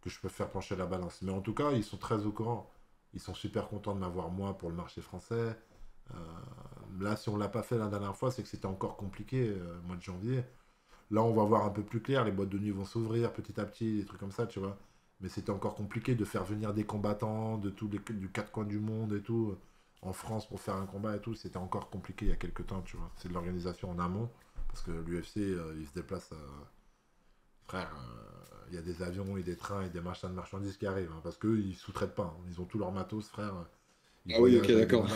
que je peux faire pencher la balance. Mais en tout cas, ils sont très au courant. Ils sont super contents de m'avoir moi pour le marché français. Là, si on ne l'a pas fait la dernière fois, c'est que c'était encore compliqué, mois de janvier. Là, on va voir un peu plus clair, les boîtes de nuit vont s'ouvrir petit à petit, des trucs comme ça, tu vois. Mais c'était encore compliqué de faire venir des combattants du 4 coins du monde et tout, en France pour faire un combat et tout. C'était encore compliqué il y a quelques temps, tu vois. C'est de l'organisation en amont, parce que l'UFC, il se déplace... frère, il y a des avions et des trains et des machins de marchandises qui arrivent, hein, parce qu'eux, ils sous-traitent pas. Hein. Ils ont tout leur matos, frère. Oui, ok, d'accord.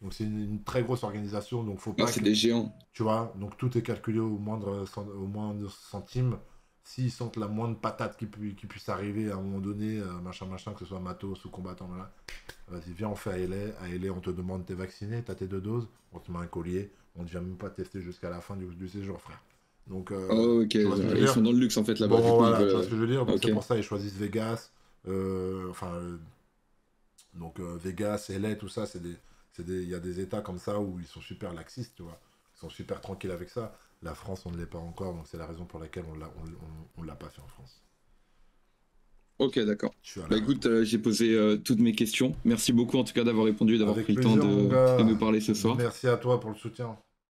Donc c'est une très grosse organisation, donc faut pas... c'est des géants. Tu vois, donc tout est calculé au moindre centime. S'ils sentent la moindre patate qui puisse arriver à un moment donné, machin, que ce soit matos ou combattant, voilà. Vas-y, viens, on fait à LA, on te demande t'es vacciné, t'as tes 2 doses, on te met un collier, on ne vient même pas tester jusqu'à la fin du séjour, frère. Donc, ok, ils sont dans le luxe en fait là-bas. Bon, voilà, tu vois ce que je veux dire. Donc c'est pour ça qu'ils choisissent Vegas. Vegas, LA, tout ça, il y a des états comme ça où ils sont super laxistes, tu vois. Ils sont super tranquilles avec ça. La France, on ne l'est pas encore, donc c'est la raison pour laquelle on l'a pas fait en France. Ok, d'accord. Écoute, j'ai posé toutes mes questions. Merci beaucoup en tout cas d'avoir répondu et d'avoir pris le temps de me parler ce soir. Merci à toi pour le soutien.